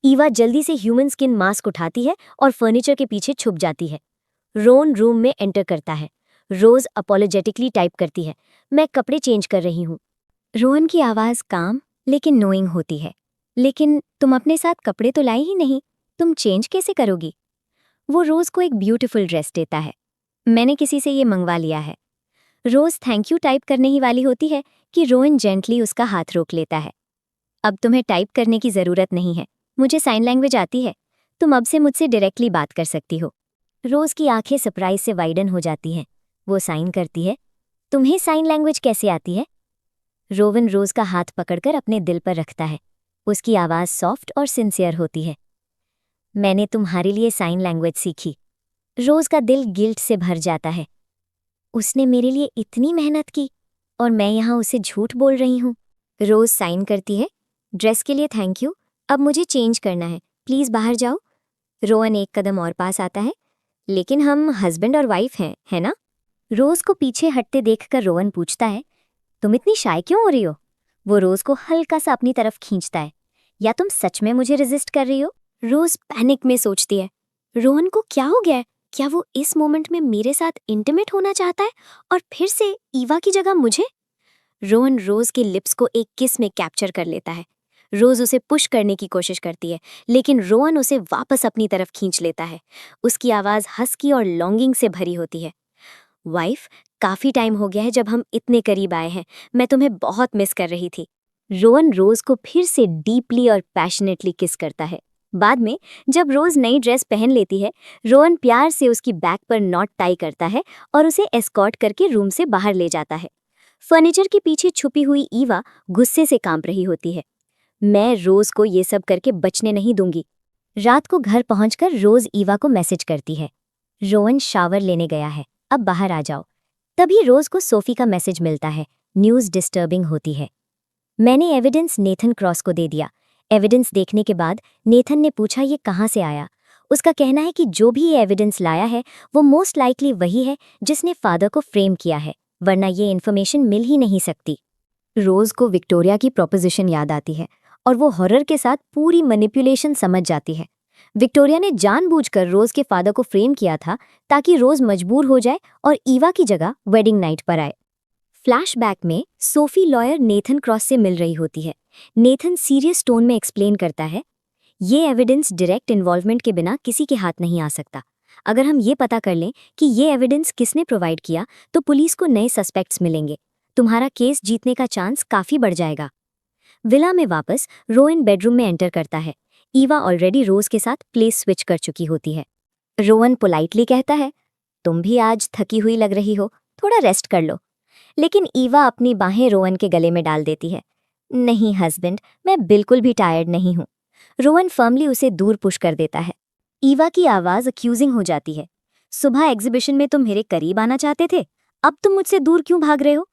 ईवा जल्दी से ह्यूमन स्किन मास्क उठाती है और फर्नीचर के पीछे छुप जाती है। रोहन रूम में एंटर करता है। रोज अपोलोजेटिकली टाइप करती है, मैं कपड़े चेंज कर रही हूँ। रोहन की आवाज काम लेकिन नोइंग होती है। लेकिन तुम अपने साथ कपड़े तो लाई ही नहीं, तुम चेंज कैसे करोगी? वो रोज को एक ब्यूटीफुल ड्रेस देता है। मैंने किसी से ये मंगवा लिया है। रोज थैंक यू टाइप करने ही वाली होती है कि रोहन जेंटली उसका हाथ रोक लेता है। अब तुम्हें टाइप करने की जरूरत नहीं है, मुझे साइन लैंग्वेज आती है। तुम अब से मुझसे डायरेक्टली बात कर सकती हो। रोज की आंखें सरप्राइज से वाइडन हो जाती हैं। वो साइन करती है। तुम्हें साइन लैंग्वेज कैसे आती है? रोवन रोज का हाथ पकड़कर अपने दिल पर रखता है। उसकी आवाज सॉफ्ट और सिंसियर होती है। मैंने तुम्हारे लिए साइन लैंग्वेज सीखी। रोज का दिल गिल्ट से भर जाता है। उसने मेरे लिए इतनी मेहनत की और मैं यहाँ उसे झूठ बोल रही हूँ। रोज साइन करती है। ड्रेस के लिए थैंक यू, अब मुझे चेंज करना है, प्लीज बाहर जाओ। रोहन एक कदम और पास आता है। लेकिन हम हस्बैंड और वाइफ हैं, है ना? रोज को पीछे हटते देखकर रोहन पूछता है, तुम इतनी शाय क्यों हो रही हो? वो रोज को हल्का सा अपनी तरफ खींचता है। या तुम सच में मुझे रेजिस्ट कर रही हो? रोज पैनिक में सोचती है, रोहन को क्या हो गया है? क्या वो इस मोमेंट में मेरे साथ इंटीमेट होना चाहता है और फिर से ईवा की जगह मुझे? रोहन रोज के लिप्स को एक किस में कैप्चर कर लेता है। रोज उसे पुश करने की कोशिश करती है, लेकिन रोहन उसे वापस अपनी तरफ खींच लेता है। उसकी आवाज हस्की और लॉन्गिंग से भरी होती है। वाइफ, काफी टाइम हो गया है जब हम इतने करीब आए हैं, मैं तुम्हें बहुत मिस कर रही थी। रोहन रोज को फिर से डीपली और पैशनेटली किस करता है। बाद में जब रोज नई ड्रेस पहन लेती है, रोहन प्यार से उसकी बैक पर नॉट टाई करता है और उसे एस्कॉर्ट करके रूम से बाहर ले जाता है। फर्नीचर के पीछे छुपी हुई ईवा गुस्से से कांप रही होती है। मैं रोज को ये सब करके बचने नहीं दूंगी। रात को घर पहुंचकर रोज ईवा को मैसेज करती है, रोहन शावर लेने गया है, अब बाहर आ जाओ। तभी रोज को सोफी का मैसेज मिलता है, न्यूज़ डिस्टर्बिंग होती है। मैंने एविडेंस नेथन क्रॉस को दे दिया। एविडेंस देखने के बाद नेथन ने पूछा ये कहाँ से आया। उसका कहना है कि जो भी ये एविडेंस लाया है वो मोस्ट लाइकली वही है जिसने फादर को फ्रेम किया है, वरना ये इन्फॉर्मेशन मिल ही नहीं सकती। रोज को विक्टोरिया की प्रोपोजिशन याद आती है और वो हॉरर के साथ पूरी मैनिपुलेशन समझ जाती है। विक्टोरिया ने जानबूझकर रोज के फादर को फ्रेम किया था ताकि रोज मजबूर हो जाए और ईवा की जगह वेडिंग नाइट पर आए। फ्लैशबैक में सोफी लॉयर नेथन क्रॉस से मिल रही होती है। नेथन सीरियस टोन में एक्सप्लेन करता है, ये एविडेंस डायरेक्ट इन्वॉल्वमेंट के बिना किसी के हाथ नहीं आ सकता। अगर हम ये पता कर लें कि ये एविडेंस किसने प्रोवाइड किया तो पुलिस को नए सस्पेक्ट्स मिलेंगे। तुम्हारा केस जीतने का चांस काफी बढ़ जाएगा। विला में वापस रोहन बेडरूम में एंटर करता है। ईवा ऑलरेडी रोज के साथ प्लेस स्विच कर चुकी होती है। रोहन पोलाइटली कहता है, तुम भी आज थकी हुई लग रही हो, थोड़ा रेस्ट कर लो। लेकिन ईवा अपनी बाहें रोहन के गले में डाल देती है। नहीं हस्बैंड, मैं बिल्कुल भी टायर्ड नहीं हूँ। रोहन फर्मली उसे दूर पुश कर देता है। ईवा की आवाज अक्यूजिंग हो जाती है, सुबह एग्जीबिशन में तुम मेरे करीब आना चाहते थे, अब तुम मुझसे दूर क्यों भाग रहे हो?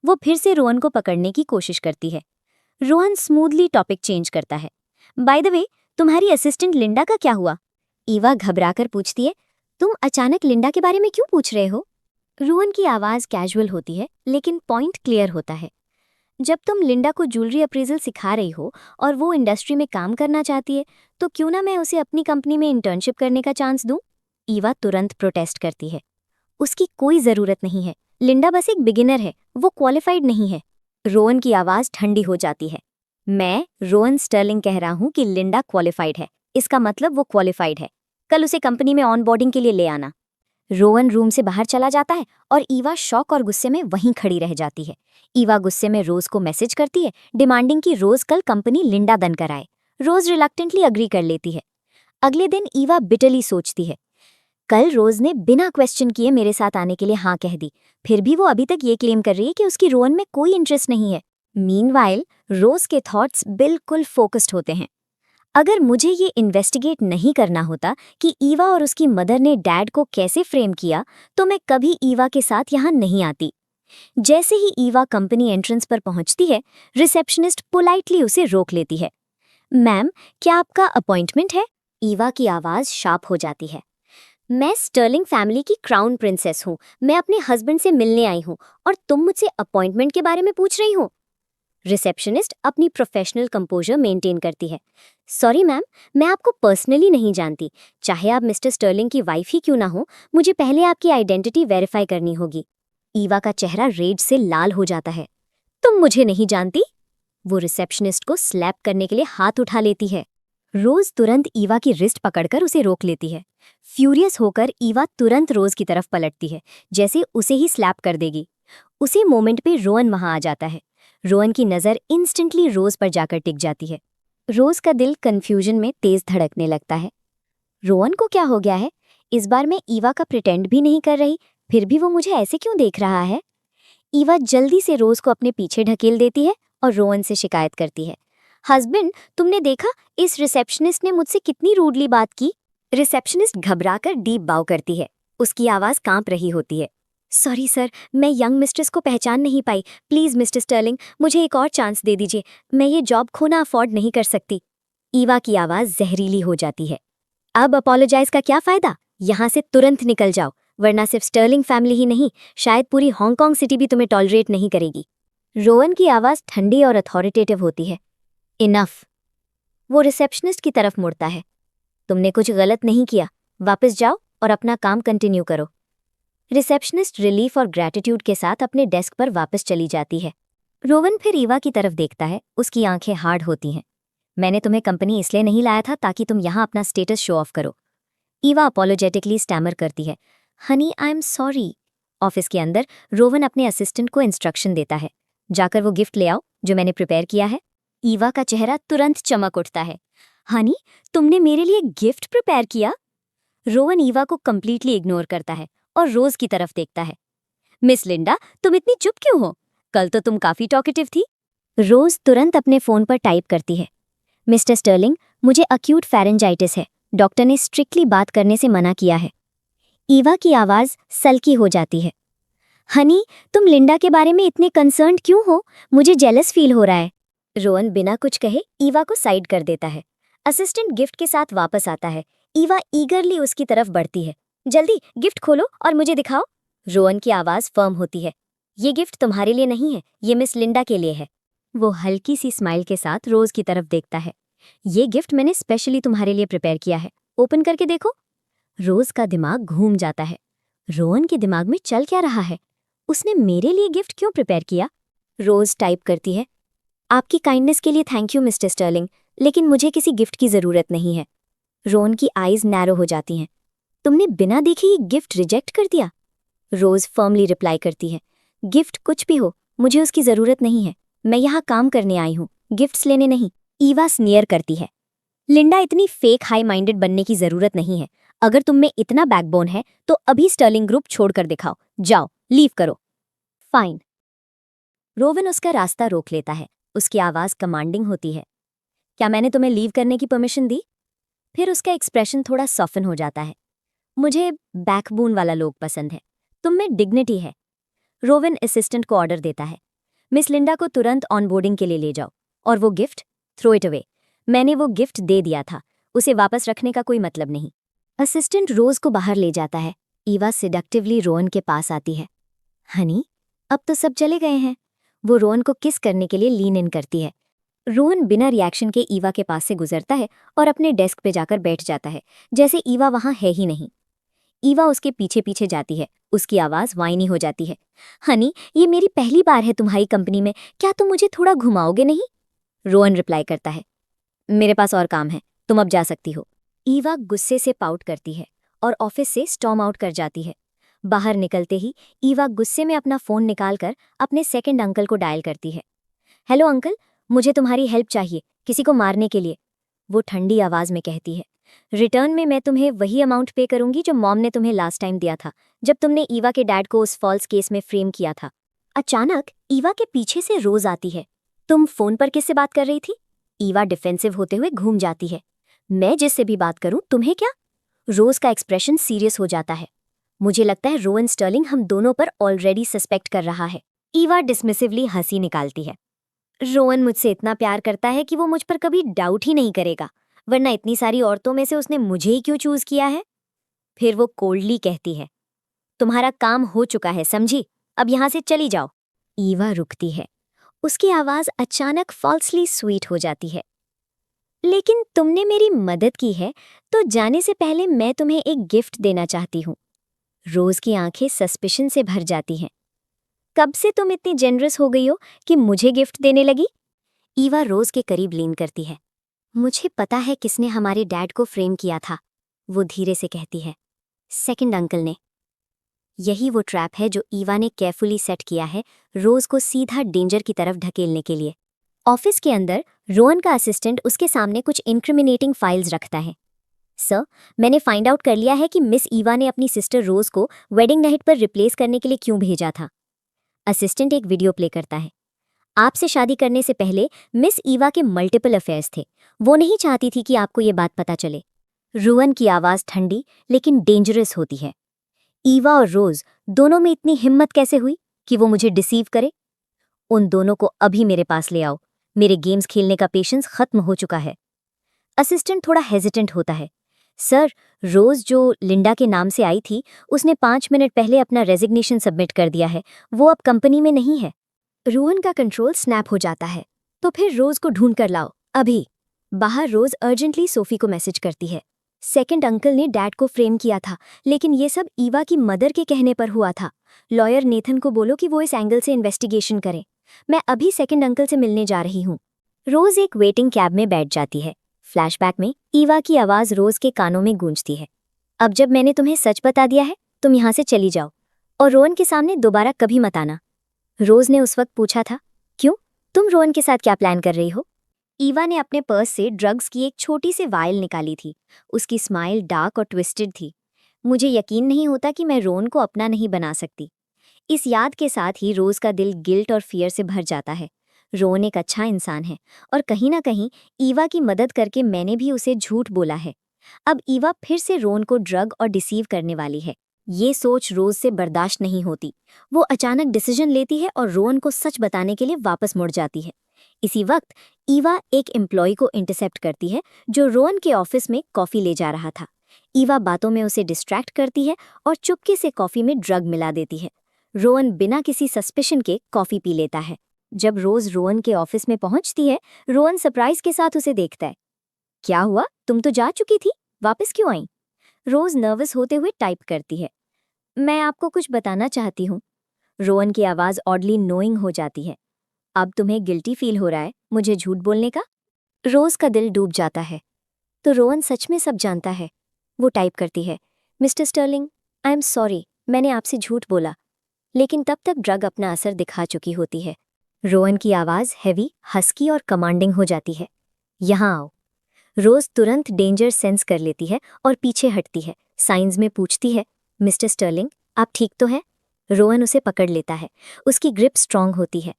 वो फिर से रोहन को पकड़ने की कोशिश करती है। रोहन स्मूथली टॉपिक चेंज करता है। बाय द वे, तुम्हारी असिस्टेंट लिंडा का क्या हुआ? ईवा घबराकर पूछती है, तुम अचानक लिंडा के बारे में क्यों पूछ रहे हो? रोहन की आवाज़ कैजुअल होती है लेकिन पॉइंट क्लियर होता है। जब तुम लिंडा को ज्वेलरी अप्रेजल सिखा रही हो और वो इंडस्ट्री में काम करना चाहती है, तो क्यों ना मैं उसे अपनी कंपनी में इंटर्नशिप करने का चांस दूं? ईवा तुरंत प्रोटेस्ट करती है। उसकी कोई ज़रूरत नहीं है। लिंडा बस एक बिगिनर है, वो क्वालिफाइड नहीं है। रोहन की आवाज़ ठंडी हो जाती है। मैं रोहन स्टर्लिंग कह रहा हूँ कि लिंडा क्वालिफाइड है। इसका मतलब वो क्वालिफाइड है। कल उसे कंपनी में ऑनबोर्डिंग के लिए ले आना। रोहन रूम से बाहर चला जाता है और ईवा शॉक और गुस्से में वहीं खड़ी रह जाती है। ईवा गुस्से में रोज को मैसेज करती है, डिमांडिंग कि रोज कल कंपनी लिंडा दन कराए। रोज रिलक्टेंटली अग्री कर लेती है। अगले दिन ईवा बिटरली सोचती है, कल रोज ने बिना क्वेश्चन किए मेरे साथ आने के लिए हाँ कह दी, फिर भी वो अभी तक ये क्लेम कर रही है कि उसकी रोहन में कोई इंटरेस्ट नहीं है। मीनवाइल रोज के थॉट्स बिल्कुल फोकस्ड होते हैं। अगर मुझे ये इन्वेस्टिगेट नहीं करना होता कि ईवा और उसकी मदर ने डैड को कैसे फ्रेम किया, तो मैं कभी ईवा के साथ यहाँ नहीं आती। जैसे ही ईवा कंपनी एंट्रेंस पर पहुंचती है, रिसेप्शनिस्ट पोलाइटली उसे रोक लेती है। मैम, क्या आपका अपॉइंटमेंट है? ईवा की आवाज़ शार्प हो जाती है। मैं स्टर्लिंग फैमिली की क्राउन प्रिंसेस हूँ। मैं अपने हस्बैंड से मिलने आई हूँ और तुम मुझसे अपॉइंटमेंट के बारे में पूछ रही हो? रिसेप्शनिस्ट अपनी प्रोफेशनल कंपोजर मेंटेन करती है। सॉरी मैम, मैं आपको पर्सनली नहीं जानती। चाहे आप मिस्टर स्टर्लिंग की वाइफ ही क्यों ना हो, मुझे पहले आपकी आइडेंटिटी वेरीफाई करनी होगी। ईवा का चेहरा रेड से लाल हो जाता है। तुम मुझे नहीं जानती? वो रिसेप्शनिस्ट को स्लैप करने के लिए हाथ उठा लेती है। रोज तुरंत ईवा की रिस्ट पकड़कर उसे रोक लेती है। फ्यूरियस होकर ईवा तुरंत रोज की तरफ पलटती है, जैसे उसे ही स्लैप कर देगी। उसी मोमेंट पे रोहन वहां आ जाता है। रोहन की नज़र इंस्टेंटली रोज पर जाकर टिक जाती है। रोज का दिल कंफ्यूजन में तेज धड़कने लगता है। रोहन को क्या हो गया है? इस बार मैं ईवा का प्रिटेंड भी नहीं कर रही, फिर भी वो मुझे ऐसे क्यों देख रहा है? ईवा जल्दी से रोज को अपने पीछे ढकेल देती है और रोहन से शिकायत करती है। हस्बैंड, तुमने देखा इस रिसेप्शनिस्ट ने मुझसे कितनी रूडली बात की? रिसेप्शनिस्ट घबराकर डीप बाव करती है। उसकी आवाज़ कांप रही होती है। सॉरी सर, मैं यंग मिस्ट्रेस को पहचान नहीं पाई। प्लीज़ मिस्टर स्टर्लिंग, मुझे एक और चांस दे दीजिए। मैं ये जॉब खोना अफोर्ड नहीं कर सकती। ईवा की आवाज़ जहरीली हो जाती है। अब अपोलोजाइज का क्या फ़ायदा? यहाँ से तुरंत निकल जाओ, वरना सिर्फ स्टर्लिंग फैमिली ही नहीं, शायद पूरी हांगकांग सिटी भी तुम्हें टॉलरेट नहीं करेगी। रोहन की आवाज़ ठंडी और अथॉरिटेटिव होती है। इनफ। वो रिसेप्शनिस्ट की तरफ मुड़ता है। तुमने कुछ गलत नहीं किया, वापस जाओ और अपना काम कंटिन्यू करो। रिसेप्शनिस्ट रिलीफ और ग्रैटिट्यूड के साथ अपने डेस्क पर वापस चली जाती है। रोहन फिर ईवा की तरफ देखता है। उसकी आंखें हार्ड होती हैं। मैंने तुम्हें कंपनी इसलिए नहीं लाया था ताकि तुम यहाँ अपना स्टेटस शो ऑफ करो। ईवा अपोलोजेटिकली स्टैमर करती है, हनी आई एम सॉरी। ऑफिस के अंदर रोहन अपने असिस्टेंट को इंस्ट्रक्शन देता है, जाकर वो गिफ्ट ले आओ जो मैंने प्रिपेयर किया है। ईवा का चेहरा तुरंत चमक उठता है। हनी, तुमने मेरे लिए गिफ्ट प्रिपेयर किया? रोहन ईवा को कंप्लीटली इग्नोर करता है और रोज की तरफ देखता है। मिस लिंडा, तुम इतनी चुप क्यों हो? कल तो तुम काफी टॉकेटिव थी। रोज तुरंत अपने फोन पर टाइप करती है, मिस्टर स्टर्लिंग, मुझे अक्यूट फेरेंजाइटिस है। डॉक्टर ने स्ट्रिक्टली बात करने से मना किया है। ईवा की आवाज़ सल्की हो जाती है। हनी, तुम लिंडा के बारे में इतने कंसर्न्ड क्यों हो? मुझे जेलस फील हो रहा है। रोहन बिना कुछ कहे ईवा को साइड कर देता है। असिस्टेंट गिफ्ट के साथ वापस आता है। ईवा ईगरली उसकी तरफ बढ़ती है। जल्दी गिफ्ट खोलो और मुझे दिखाओ। रोहन की आवाज़ फर्म होती है। ये गिफ्ट तुम्हारे लिए नहीं है, ये मिस लिंडा के लिए है। वो हल्की सी स्माइल के साथ रोज की तरफ देखता है। ये गिफ्ट मैंने स्पेशली तुम्हारे लिए प्रिपेयर किया है, ओपन करके देखो। रोज का दिमाग घूम जाता है। रोहन के दिमाग में चल क्या रहा है? उसने मेरे लिए गिफ्ट क्यों प्रिपेयर किया? रोज टाइप करती है, आपकी काइंडनेस के लिए थैंक यू मिस्टर स्टर्लिंग, लेकिन मुझे किसी गिफ्ट की जरूरत नहीं है। रोहन की आईज नैरो हो जाती हैं। तुमने बिना देखे ही गिफ्ट रिजेक्ट कर दिया? रोज फर्मली रिप्लाई करती है, गिफ्ट कुछ भी हो, मुझे उसकी जरूरत नहीं है। मैं यहाँ काम करने आई हूँ, गिफ्ट्स लेने नहीं। ईवा स्नियर करती है, लिंडा, इतनी फेक हाई माइंडेड बनने की जरूरत नहीं है। अगर तुम में इतना बैकबोन है तो अभी स्टर्लिंग ग्रुप छोड़कर दिखाओ। जाओ, लीव करो। फाइन। रोवन उसका रास्ता रोक लेता है। उसकी आवाज़ कमांडिंग होती है, क्या मैंने तुम्हें लीव करने की परमिशन दी? फिर उसका एक्सप्रेशन थोड़ा सॉफ्टन हो जाता है। मुझे बैकबोन वाला लोग पसंद है, तुम में डिग्निटी है। रोवन असिस्टेंट को ऑर्डर देता है, मिस लिंडा को तुरंत ऑनबोर्डिंग के लिए ले जाओ। और वो गिफ्ट थ्रो इट अवे। मैंने वो गिफ्ट दे दिया था, उसे वापस रखने का कोई मतलब नहीं। असिस्टेंट रोज को बाहर ले जाता है। ईवा सिडक्टिवली रोहन के पास आती है। हनी, अब तो सब चले गए हैं। वो रोहन को किस करने के लिए लीन इन करती है। रोहन बिना रिएक्शन के ईवा के पास से गुजरता है और अपने डेस्क पे जाकर बैठ जाता है, जैसे ईवा वहां है ही नहीं। ईवा उसके पीछे पीछे जाती है। उसकी आवाज वाइनी हो जाती है। हनी, ये मेरी पहली बार है तुम्हारी कंपनी में, क्या तुम मुझे थोड़ा घुमाओगे नहीं? रोहन रिप्लाई करता है, मेरे पास और काम है, तुम अब जा सकती हो। ईवा गुस्से से पाउट करती है और ऑफिस से स्टॉर्म आउट कर जाती है। बाहर निकलते ही ईवा गुस्से में अपना फोन निकालकर अपने सेकंड अंकल को डायल करती है। हेलो अंकल, मुझे तुम्हारी हेल्प चाहिए, किसी को मारने के लिए। वो ठंडी आवाज में कहती है, रिटर्न में मैं तुम्हें वही अमाउंट पे करूंगी जो मॉम ने तुम्हें लास्ट टाइम दिया था, जब तुमने ईवा के डैड को उस फॉल्स केस में फ्रेम किया था। अचानक ईवा के पीछे से रोज आती है। तुम फोन पर किससे बात कर रही थी? ईवा डिफेंसिव होते हुए घूम जाती है। मैं जिससे भी बात करूं, तुम्हें क्या? रोज का एक्सप्रेशन सीरियस हो जाता है। मुझे लगता है रोहन स्टर्लिंग हम दोनों पर ऑलरेडी सस्पेक्ट कर रहा है। ईवा डिसमिसिवली हंसी निकालती है। रोहन मुझसे इतना प्यार करता है कि वो मुझ पर कभी डाउट ही नहीं करेगा, वरना इतनी सारी औरतों में से उसने मुझे ही क्यों चूज किया है? फिर वो कोल्डली कहती है, तुम्हारा काम हो चुका है, समझी? अब यहां से चली जाओ। ईवा रुकती है। उसकी आवाज अचानक फॉल्सली स्वीट हो जाती है। लेकिन तुमने मेरी मदद की है, तो जाने से पहले मैं तुम्हें एक गिफ्ट देना चाहती हूँ। रोज की आंखें सस्पिशन से भर जाती हैं। कब से तुम इतनी जेनरस हो गई हो कि मुझे गिफ्ट देने लगी? ईवा रोज के करीब लीन करती है। मुझे पता है किसने हमारे डैड को फ्रेम किया था, वो धीरे से कहती है। सेकंड अंकल ने। यही वो ट्रैप है जो ईवा ने केयरफुली सेट किया है, रोज को सीधा डेंजर की तरफ ढकेलने के लिए। ऑफिस के अंदर रोहन का असिस्टेंट उसके सामने कुछ इंक्रिमिनेटिंग फाइल्स रखता है। सर, मैंने फाइंड आउट कर लिया है कि मिस ईवा ने अपनी सिस्टर रोज को वेडिंग नाइट पर रिप्लेस करने के लिए क्यों भेजा था। असिस्टेंट एक वीडियो प्ले करता है। आपसे शादी करने से पहले मिस ईवा के मल्टीपल अफेयर्स थे। वो नहीं चाहती थी कि आपको ये बात पता चले। रोहन की आवाज ठंडी लेकिन डेंजरस होती है। ईवा और रोज दोनों में इतनी हिम्मत कैसे हुई कि वो मुझे डिसीव करे? उन दोनों को अभी मेरे पास ले आओ। मेरे गेम्स खेलने का पेशेंस खत्म हो चुका है। असिस्टेंट थोड़ा हेजिटेंट होता है। सर, रोज जो लिंडा के नाम से आई थी, उसने 5 मिनट पहले अपना रेजिग्नेशन सबमिट कर दिया है। वो अब कंपनी में नहीं है। रोहन का कंट्रोल स्नैप हो जाता है। तो फिर रोज को ढूंढ कर लाओ, अभी। बाहर रोज अर्जेंटली सोफी को मैसेज करती है। सेकंड अंकल ने डैड को फ्रेम किया था, लेकिन ये सब ईवा की मदर के कहने पर हुआ था। लॉयर नेथन को बोलो कि वो इस एंगल से इन्वेस्टिगेशन करे। मैं अभी सेकंड अंकल से मिलने जा रही हूँ। रोज एक वेटिंग कैब में बैठ जाती है। फ्लैशबैक में ईवा की आवाज रोज के कानों में गूंजती है। अब जब मैंने तुम्हें सच बता दिया है, तुम यहाँ से चली जाओ और रोहन के सामने दोबारा कभी मत आना। रोज ने उस वक्त पूछा था, क्यों? तुम रोहन के साथ क्या प्लान कर रही हो? ईवा ने अपने पर्स से ड्रग्स की एक छोटी सी वायल निकाली थी। उसकी स्माइल डार्क और ट्विस्टेड थी। मुझे यकीन नहीं होता कि मैं रोहन को अपना नहीं बना सकती। इस याद के साथ ही रोज का दिल गिल्ट और फियर से भर जाता है। रोहन एक अच्छा इंसान है और कहीं ना कहीं ईवा की मदद करके मैंने भी उसे झूठ बोला है। अब ईवा फिर से रोहन को ड्रग और डिसीव करने वाली है। ये सोच रोज से बर्दाश्त नहीं होती। वो अचानक डिसीजन लेती है और रोहन को सच बताने के लिए वापस मुड़ जाती है। इसी वक्त ईवा एक एम्प्लॉय को इंटरसेप्ट करती है जो रोहन के ऑफिस में कॉफी ले जा रहा था। ईवा बातों में उसे डिस्ट्रैक्ट करती है और चुपके से कॉफी में ड्रग मिला देती है। रोहन बिना किसी सस्पिशन के कॉफी पी लेता है। जब रोज रोहन के ऑफिस में पहुंचती है, रोहन सरप्राइज के साथ उसे देखता है। क्या हुआ, तुम तो जा चुकी थी, वापस क्यों आई? रोज नर्वस होते हुए टाइप करती है, मैं आपको कुछ बताना चाहती हूँ। रोहन की आवाज ऑडली नोइंग हो जाती है। अब तुम्हें गिल्टी फील हो रहा है मुझे झूठ बोलने का? रोज का दिल डूब जाता है। तो रोहन सच में सब जानता है। वो टाइप करती है, mister Sterling, I am sorry, मैंने आपसे झूठ बोला। लेकिन तब तक ड्रग अपना असर दिखा चुकी होती है। रोहन की आवाज हैवी, हस्की और कमांडिंग हो जाती है। यहाँ आओ। रोज तुरंत डेंजर सेंस कर लेती है और पीछे हटती है। साइंस में पूछती है, मिस्टर स्टर्लिंग, आप ठीक तो हैं? रोहन उसे पकड़ लेता है। उसकी ग्रिप स्ट्रांग होती है।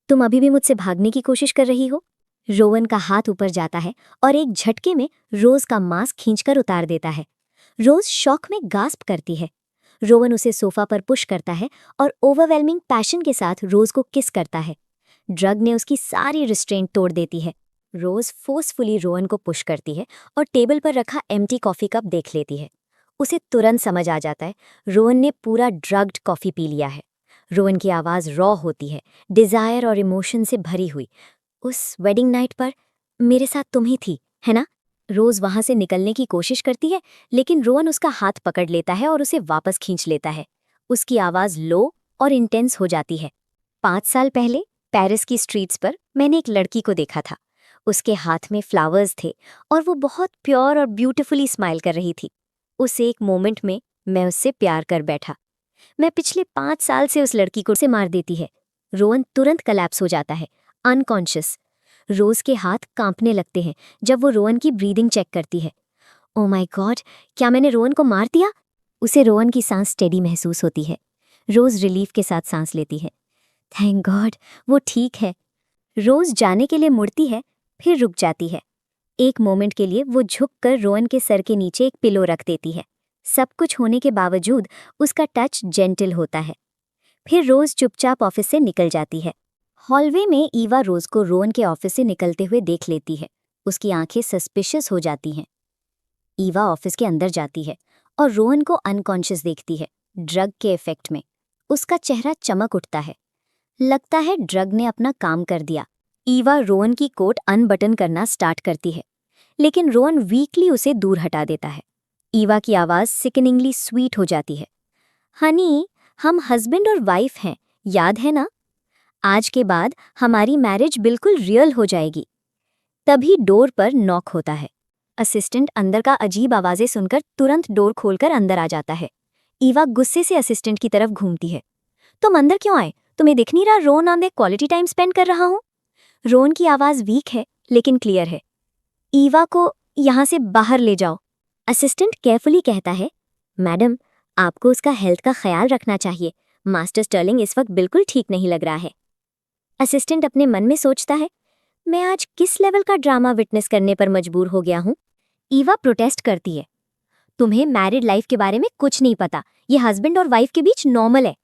तुम अभी भी मुझसे भागने की कोशिश कर रही हो? रोहन का हाथ ऊपर जाता है और एक झटके में रोज का मास्क खींचकर उतार देता है। रोज शॉक में गास्प करती है। रोहन उसे सोफा पर पुश करता है और ओवरवेलमिंग पैशन के साथ रोज को किस करता है। ड्रग ने उसकी सारी रिस्ट्रेंट तोड़ देती है। रोज फोर्सफुली रोहन को पुश करती है और टेबल पर रखा एम्प्टी कॉफी कप देख लेती है। उसे तुरंत समझ आ जाता है रोहन ने पूरा ड्रग्ड कॉफ़ी पी लिया है। रोहन की आवाज़ रॉ होती है, डिज़ायर और इमोशन से भरी हुई। उस वेडिंग नाइट पर मेरे साथ तुम ही थी, है ना? रोज़ वहाँ से निकलने की कोशिश करती है, लेकिन रोहन उसका हाथ पकड़ लेता है और उसे वापस खींच लेता है। उसकी आवाज़ लो और इंटेंस हो जाती है। 5 साल पहले पेरिस की स्ट्रीट्स पर मैंने एक लड़की को देखा था। उसके हाथ में फ्लावर्स थे और वो बहुत प्योर और ब्यूटीफुली स्माइल कर रही थी। उस एक मोमेंट में मैं उससे प्यार कर बैठा। मैं पिछले 5 साल से उस लड़की को से मार देती है। रोहन तुरंत कलैप्स हो जाता है, अनकॉन्शियस। रोज के हाथ कांपने लगते हैं जब वो रोहन की ब्रीदिंग चेक करती है। ओ माय गॉड, क्या मैंने रोहन को मार दिया? उसे रोहन की सांस स्टेडी महसूस होती है। रोज रिलीफ के साथ सांस लेती है। थैंक गॉड, वो ठीक है। रोज जाने के लिए मुड़ती है, फिर रुक जाती है। एक मोमेंट के लिए वो झुककर रोहन के सर के नीचे एक पिलो रख देती है। सब कुछ होने के बावजूद उसका टच जेंटल होता है। फिर रोज चुपचाप ऑफिस से निकल जाती है। हॉलवे में ईवा रोज को रोहन के ऑफिस से निकलते हुए देख लेती है। उसकी आंखें सस्पिशियस हो जाती हैं। ईवा ऑफिस के अंदर जाती है और रोहन को अनकॉन्शियस देखती है, ड्रग के इफेक्ट में। उसका चेहरा चमक उठता है। लगता है ड्रग ने अपना काम कर दिया। ईवा रोहन की कोट अनबटन करना स्टार्ट करती है, लेकिन रोहन वीकली उसे दूर हटा देता है। ईवा की आवाज़ सिकनिंगली स्वीट हो जाती है। हनी, हम हस्बैंड और वाइफ हैं, याद है ना? आज के बाद हमारी मैरिज बिल्कुल रियल हो जाएगी। तभी डोर पर नॉक होता है। असिस्टेंट अंदर का अजीब आवाज़ें सुनकर तुरंत डोर खोलकर अंदर आ जाता है। ईवा गुस्से से असिस्टेंट की तरफ घूमती है। तुम अंदर क्यों आए? तुम्हें दिख नहीं रहा रोहन और मैं क्वालिटी टाइम स्पेंड कर रहा हूँ? रोहन की आवाज़ वीक है लेकिन क्लियर है। ईवा को यहाँ से बाहर ले जाओ। असिस्टेंट केयरफुली कहता है, मैडम, आपको उसका हेल्थ का ख्याल रखना चाहिए। मास्टर स्टर्लिंग इस वक्त बिल्कुल ठीक नहीं लग रहा है। असिस्टेंट अपने मन में सोचता है, मैं आज किस लेवल का ड्रामा विटनेस करने पर मजबूर हो गया हूँ? ईवा प्रोटेस्ट करती है, तुम्हें मैरिड लाइफ के बारे में कुछ नहीं पता। ये हस्बैंड और वाइफ के बीच नॉर्मल है।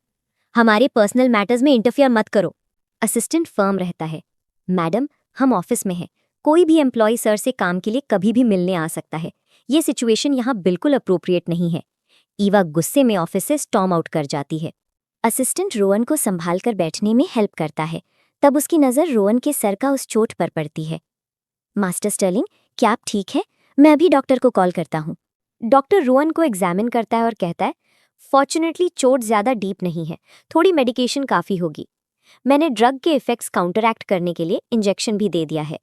हमारे पर्सनल मैटर्स में इंटरफियर मत करो। असिस्टेंट फर्म रहता है, मैडम, हम ऑफिस में हैं। कोई भी एम्प्लॉय सर से काम के लिए कभी भी मिलने आ सकता है। ये सिचुएशन यहाँ बिल्कुल अप्रोप्रिएट नहीं है। ईवा गुस्से में ऑफिस से स्टॉर्म आउट कर जाती है। असिस्टेंट रोहन को संभाल कर बैठने में हेल्प करता है। तब उसकी नज़र रोहन के सर का उस चोट पर पड़ती है। मास्टर स्टर्लिंग, क्या आप ठीक है? मैं अभी डॉक्टर को कॉल करता हूँ। डॉक्टर रोहन को एग्जामिन करता है और कहता है, फॉर्चुनेटली चोट ज़्यादा डीप नहीं है, थोड़ी मेडिकेशन काफ़ी होगी। मैंने ड्रग के इफेक्ट्स काउंटरएक्ट करने के लिए इंजेक्शन भी दे दिया है।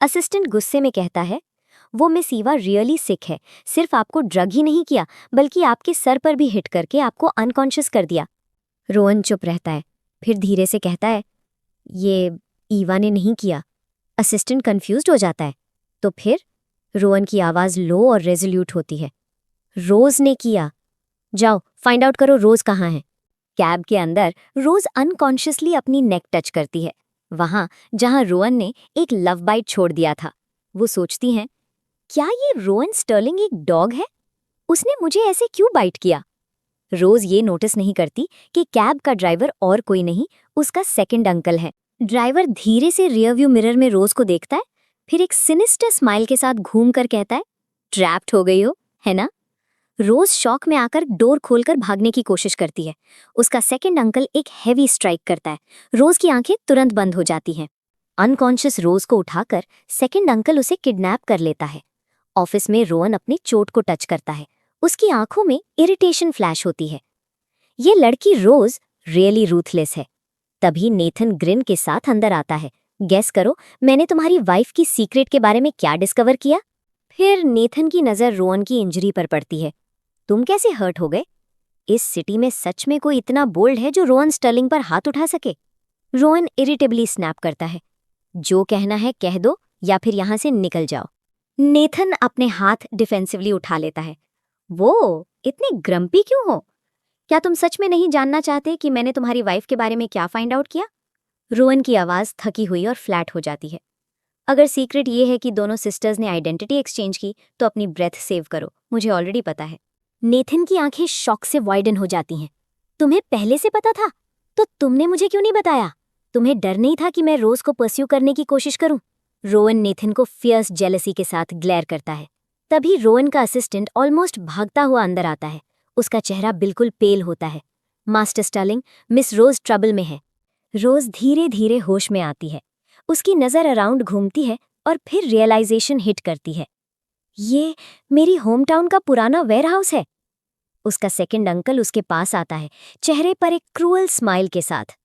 असिस्टेंट गुस्से में कहता है, वो मिस ईवा रियली सिक है। सिर्फ आपको ड्रग ही नहीं किया, बल्कि आपके सर पर भी हिट करके आपको अनकॉन्शियस कर दिया। रोहन चुप रहता है, फिर धीरे से कहता है, ये ईवा ने नहीं किया। असिस्टेंट कंफ्यूज्ड हो जाता है। तो फिर? रोहन की आवाज़ लो और रेजोल्यूट होती है, रोज ने किया। जाओ फाइंड आउट करो रोज कहाँ है। कैब के अंदर रोज अनकॉन्शियसली अपनी नेक टच करती है, वहां जहां रोहन ने एक लव बाइट छोड़ दिया था। वो सोचती हैं, क्या ये रोहन स्टर्लिंग एक डॉग है? उसने मुझे ऐसे क्यों बाइट किया? रोज ये नोटिस नहीं करती कि कैब का ड्राइवर और कोई नहीं, उसका सेकंड अंकल है। ड्राइवर धीरे से रियरव्यू मिरर में रोज को देखता है, फिर एक सिनिस्टर स्माइल के साथ घूम कर कहता है, ट्रैप्ड हो गई हो, है ना? रोज शॉक में आकर डोर खोलकर भागने की कोशिश करती है। उसका सेकंड अंकल एक हेवी स्ट्राइक करता है। रोज की आंखें तुरंत बंद हो जाती हैं। अनकॉन्शियस रोज को उठाकर सेकंड अंकल उसे किडनैप कर लेता है। ऑफिस में रोहन अपनी चोट को टच करता है। उसकी आंखों में इरिटेशन फ्लैश होती है। ये लड़की रोज रियली रूथलेस है। तभी नेथन ग्रिन के साथ अंदर आता है। गेस करो, मैंने तुम्हारी वाइफ की सीक्रेट के बारे में क्या डिस्कवर किया? फिर नेथन की नजर रोहन की इंजरी पर पड़ती है। तुम कैसे हर्ट हो गए? इस सिटी में सच में कोई इतना बोल्ड है जो रोहन स्टर्लिंग पर हाथ उठा सके? रोहन इरिटेबली स्नैप करता है, जो कहना है कह दो या फिर यहां से निकल जाओ। नेथन अपने हाथ डिफेंसिवली उठा लेता है। वो इतनी ग्रम्पी क्यों हो? क्या तुम सच में नहीं जानना चाहते कि मैंने तुम्हारी वाइफ के बारे में क्या फाइंड आउट किया? रोहन की आवाज़ थकी हुई और फ्लैट हो जाती है। अगर सीक्रेट ये है कि दोनों सिस्टर्स ने आइडेंटिटी एक्सचेंज की, तो अपनी ब्रेथ सेव करो, मुझे ऑलरेडी पता है। नेथन की आंखें शॉक से वाइडन हो जाती हैं। तुम्हें पहले से पता था? तो तुमने मुझे क्यों नहीं बताया? तुम्हें डर नहीं था कि मैं रोज को परस्यू करने की कोशिश करूं? रोहन नेथन को फियर्स जेलसी के साथ ग्लेयर करता है। तभी रोहन का असिस्टेंट ऑलमोस्ट भागता हुआ अंदर आता है। उसका चेहरा बिल्कुल पेल होता है। मास्टर स्टर्लिंग, मिस रोज ट्रबल में है। रोज धीरे धीरे होश में आती है। उसकी नज़र अराउंड घूमती है और फिर रियलाइजेशन हिट करती है। ये मेरी होम टाउन का पुराना वेयरहाउस है। उसका सेकंड अंकल उसके पास आता है, चेहरे पर एक क्रूअल स्माइल के साथ।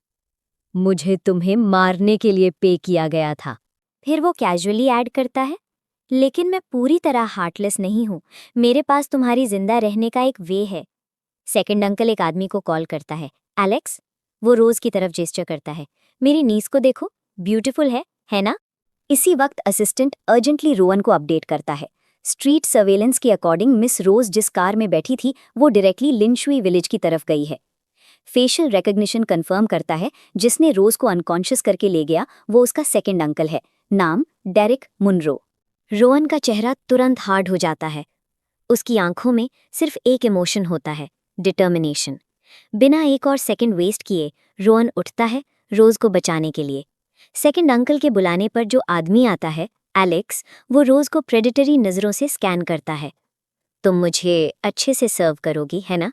मुझे तुम्हें मारने के लिए पे किया गया था। फिर वो कैजुअली ऐड करता है, लेकिन मैं पूरी तरह हार्टलेस नहीं हूँ। मेरे पास तुम्हारी जिंदा रहने का एक वे है। सेकंड अंकल एक आदमी को कॉल करता है, एलेक्स। वो रोज की तरफ जेस्चर करता है। मेरी नीस को देखो, ब्यूटीफुल है ना? इसी वक्त असिस्टेंट अर्जेंटली रोहन को अपडेट करता है। स्ट्रीट सर्वेलेंस के अकॉर्डिंग मिस रोज जिस कार में बैठी थी वो डायरेक्टली लिंशुई विलेज की तरफ गई है। फेशियल रिकॉग्निशन कंफर्म करता है जिसने रोज को अनकॉन्शियस करके ले गया वो उसका सेकंड अंकल है, नाम डेरिक मुनरो। रोहन का चेहरा तुरंत हार्ड हो जाता है। उसकी आंखों में सिर्फ एक इमोशन होता है, डिटर्मिनेशन। बिना एक और सेकंड वेस्ट किए रोहन उठता है रोज को बचाने के लिए। सेकंड अंकल के बुलाने पर जो आदमी आता है, एलेक्स, वो रोज को प्रेडिटरी नज़रों से स्कैन करता है। तुम मुझे अच्छे से सर्व करोगी, है ना?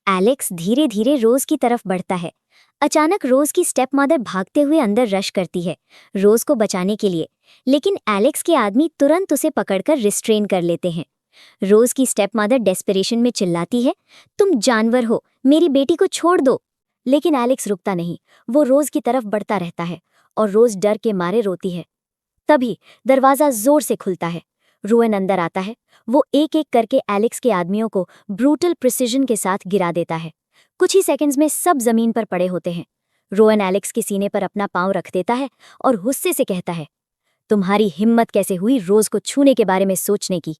एलेक्स धीरे धीरे रोज की तरफ बढ़ता है। अचानक रोज की स्टेप मदर भागते हुए अंदर रश करती है रोज को बचाने के लिए, लेकिन एलेक्स के आदमी तुरंत उसे पकड़कर रिस्ट्रेन कर लेते हैं। रोज की स्टेप मदर डेस्परेशन में चिल्लाती है, तुम जानवर हो, मेरी बेटी को छोड़ दो। लेकिन एलेक्स रुकता नहीं, वो रोज की तरफ बढ़ता रहता है और रोज डर के मारे रोती है। तभी दरवाजा जोर से खुलता है। रोहन अंदर आता है। वो एक एक करके एलेक्स के आदमियों को ब्रूटल प्रिसिजन के साथ गिरा देता है। कुछ ही सेकंड्स में सब जमीन पर पड़े होते हैं। रोहन एलेक्स के सीने पर अपना पांव रख देता है और गुस्से से कहता है, तुम्हारी हिम्मत कैसे हुई रोज को छूने के बारे में सोचने की?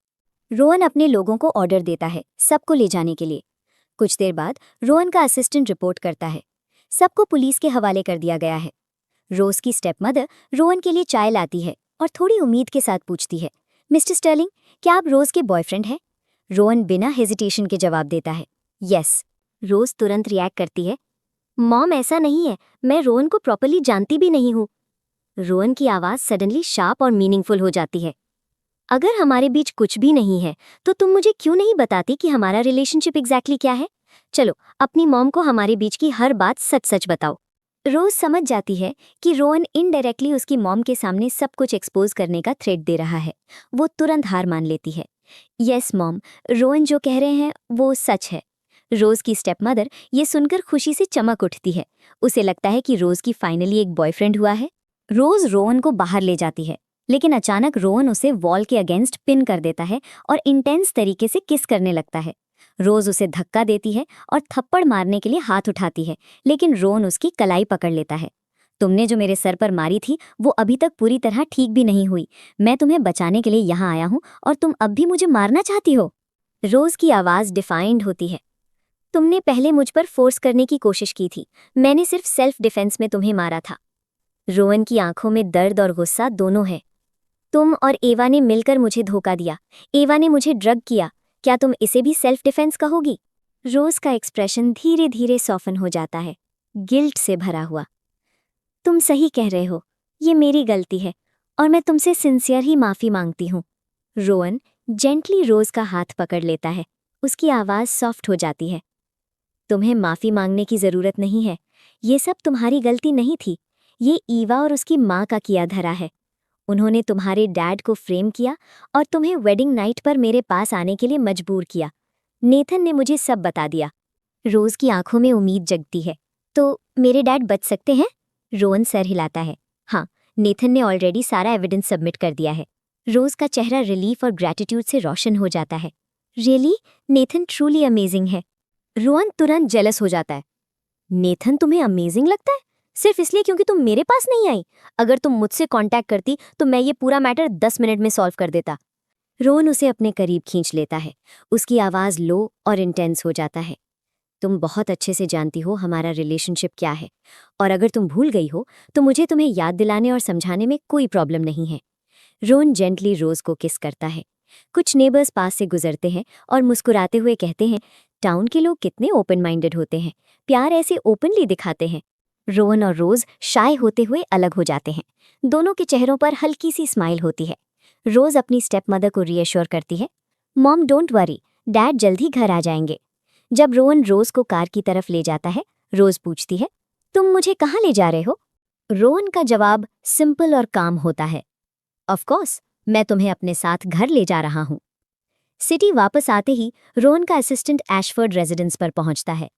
रोहन अपने लोगों को ऑर्डर देता है सबको ले जाने के लिए। कुछ देर बाद रोहन का असिस्टेंट रिपोर्ट करता है, सबको पुलिस के हवाले कर दिया गया है। रोज की स्टेप मदर रोहन के लिए चाय लाती है और थोड़ी उम्मीद के साथ पूछती है, मिस्टर स्टर्लिंग, क्या आप रोज के बॉयफ्रेंड हैं? रोहन बिना हेजिटेशन के जवाब देता है, यस। रोज तुरंत रिएक्ट करती है, मॉम ऐसा नहीं है, मैं रोहन को प्रॉपर्ली जानती भी नहीं हूँ। रोहन की आवाज़ सडनली शार्प और मीनिंगफुल हो जाती है, अगर हमारे बीच कुछ भी नहीं है तो तुम मुझे क्यों नहीं बताती कि हमारा रिलेशनशिप एग्जैक्टली क्या है? चलो अपनी मॉम को हमारे बीच की हर बात सच सच बताओ। रोज समझ जाती है कि रोहन इनडायरेक्टली उसकी मॉम के सामने सब कुछ एक्सपोज करने का थ्रेट दे रहा है। वो तुरंत हार मान लेती है, यस मॉम, रोहन जो कह रहे हैं वो सच है। रोज की स्टेप मदर ये सुनकर खुशी से चमक उठती है। उसे लगता है कि रोज की फाइनली एक बॉयफ्रेंड हुआ है। रोज रोहन को बाहर ले जाती है, लेकिन अचानक रोहन उसे वॉल के अगेंस्ट पिन कर देता है और इंटेंस तरीके से किस करने लगता है। रोज उसे धक्का देती है और थप्पड़ मारने के लिए हाथ उठाती है, लेकिन रोहन उसकी कलाई पकड़ लेता है। तुमने जो मेरे सर पर मारी थी वो अभी तक पूरी तरह ठीक भी नहीं हुई। मैं तुम्हें बचाने के लिए यहाँ आया हूँ और तुम अब भी मुझे मारना चाहती हो? रोज की आवाज़ डिफाइंड होती है, तुमने पहले मुझ पर फोर्स करने की कोशिश की थी, मैंने सिर्फ सेल्फ डिफेंस में तुम्हें मारा था। रोहन की आंखों में दर्द और गुस्सा दोनों है। तुम और एवा ने मिलकर मुझे धोखा दिया, एवा ने मुझे ड्रग किया, क्या तुम इसे भी सेल्फ डिफेंस कहोगी? रोज का एक्सप्रेशन धीरे धीरे सॉफन हो जाता है, गिल्ट से भरा हुआ। तुम सही कह रहे हो, ये मेरी गलती है और मैं तुमसे सिंसियर ही माफ़ी मांगती हूँ। रोहन जेंटली रोज का हाथ पकड़ लेता है, उसकी आवाज़ सॉफ्ट हो जाती है। तुम्हें माफ़ी मांगने की ज़रूरत नहीं है, ये सब तुम्हारी गलती नहीं थी, ये ईवा और उसकी माँ का किया धरा है। उन्होंने तुम्हारे डैड को फ्रेम किया और तुम्हें वेडिंग नाइट पर मेरे पास आने के लिए मजबूर किया। नेथन ने मुझे सब बता दिया। रोज की आंखों में उम्मीद जगती है, तो मेरे डैड बच सकते हैं? रोहन सर हिलाता है, हाँ, नेथन ने ऑलरेडी सारा एविडेंस सबमिट कर दिया है। रोज का चेहरा रिलीफ और ग्रैटिट्यूड से रोशन हो जाता है। रियली, नेथन ट्रूली अमेजिंग है। रोहन तुरंत जेलस हो जाता है, नेथन तुम्हें अमेजिंग लगता है सिर्फ इसलिए क्योंकि तुम मेरे पास नहीं आई? अगर तुम मुझसे कांटेक्ट करती तो मैं ये पूरा मैटर 10 मिनट में सॉल्व कर देता। रोहन उसे अपने करीब खींच लेता है, उसकी आवाज़ लो और इंटेंस हो जाता है। तुम बहुत अच्छे से जानती हो हमारा रिलेशनशिप क्या है, और अगर तुम भूल गई हो तो मुझे तुम्हें याद दिलाने और समझाने में कोई प्रॉब्लम नहीं है। रोहन जेंटली रोज को किस करता है। कुछ नेबर्स पास से गुजरते हैं और मुस्कुराते हुए कहते हैं, टाउन के लोग कितने ओपन माइंडेड होते हैं, प्यार ऐसे ओपनली दिखाते हैं। रोहन और रोज शाय होते हुए अलग हो जाते हैं। दोनों के चेहरों पर हल्की सी स्माइल होती है। रोज अपनी स्टेप मदर को रीअश्योर करती है, मॉम डोंट वरी, डैड जल्द ही घर आ जाएंगे। जब रोहन रोज को कार की तरफ ले जाता है, रोज पूछती है, तुम मुझे कहाँ ले जा रहे हो? रोहन का जवाब सिंपल और काम होता है, ऑफ कोर्स, मैं तुम्हें अपने साथ घर ले जा रहा हूँ। सिटी वापस आते ही रोहन का असिस्टेंट एशफोर्ड रेजिडेंस पर पहुंचता है।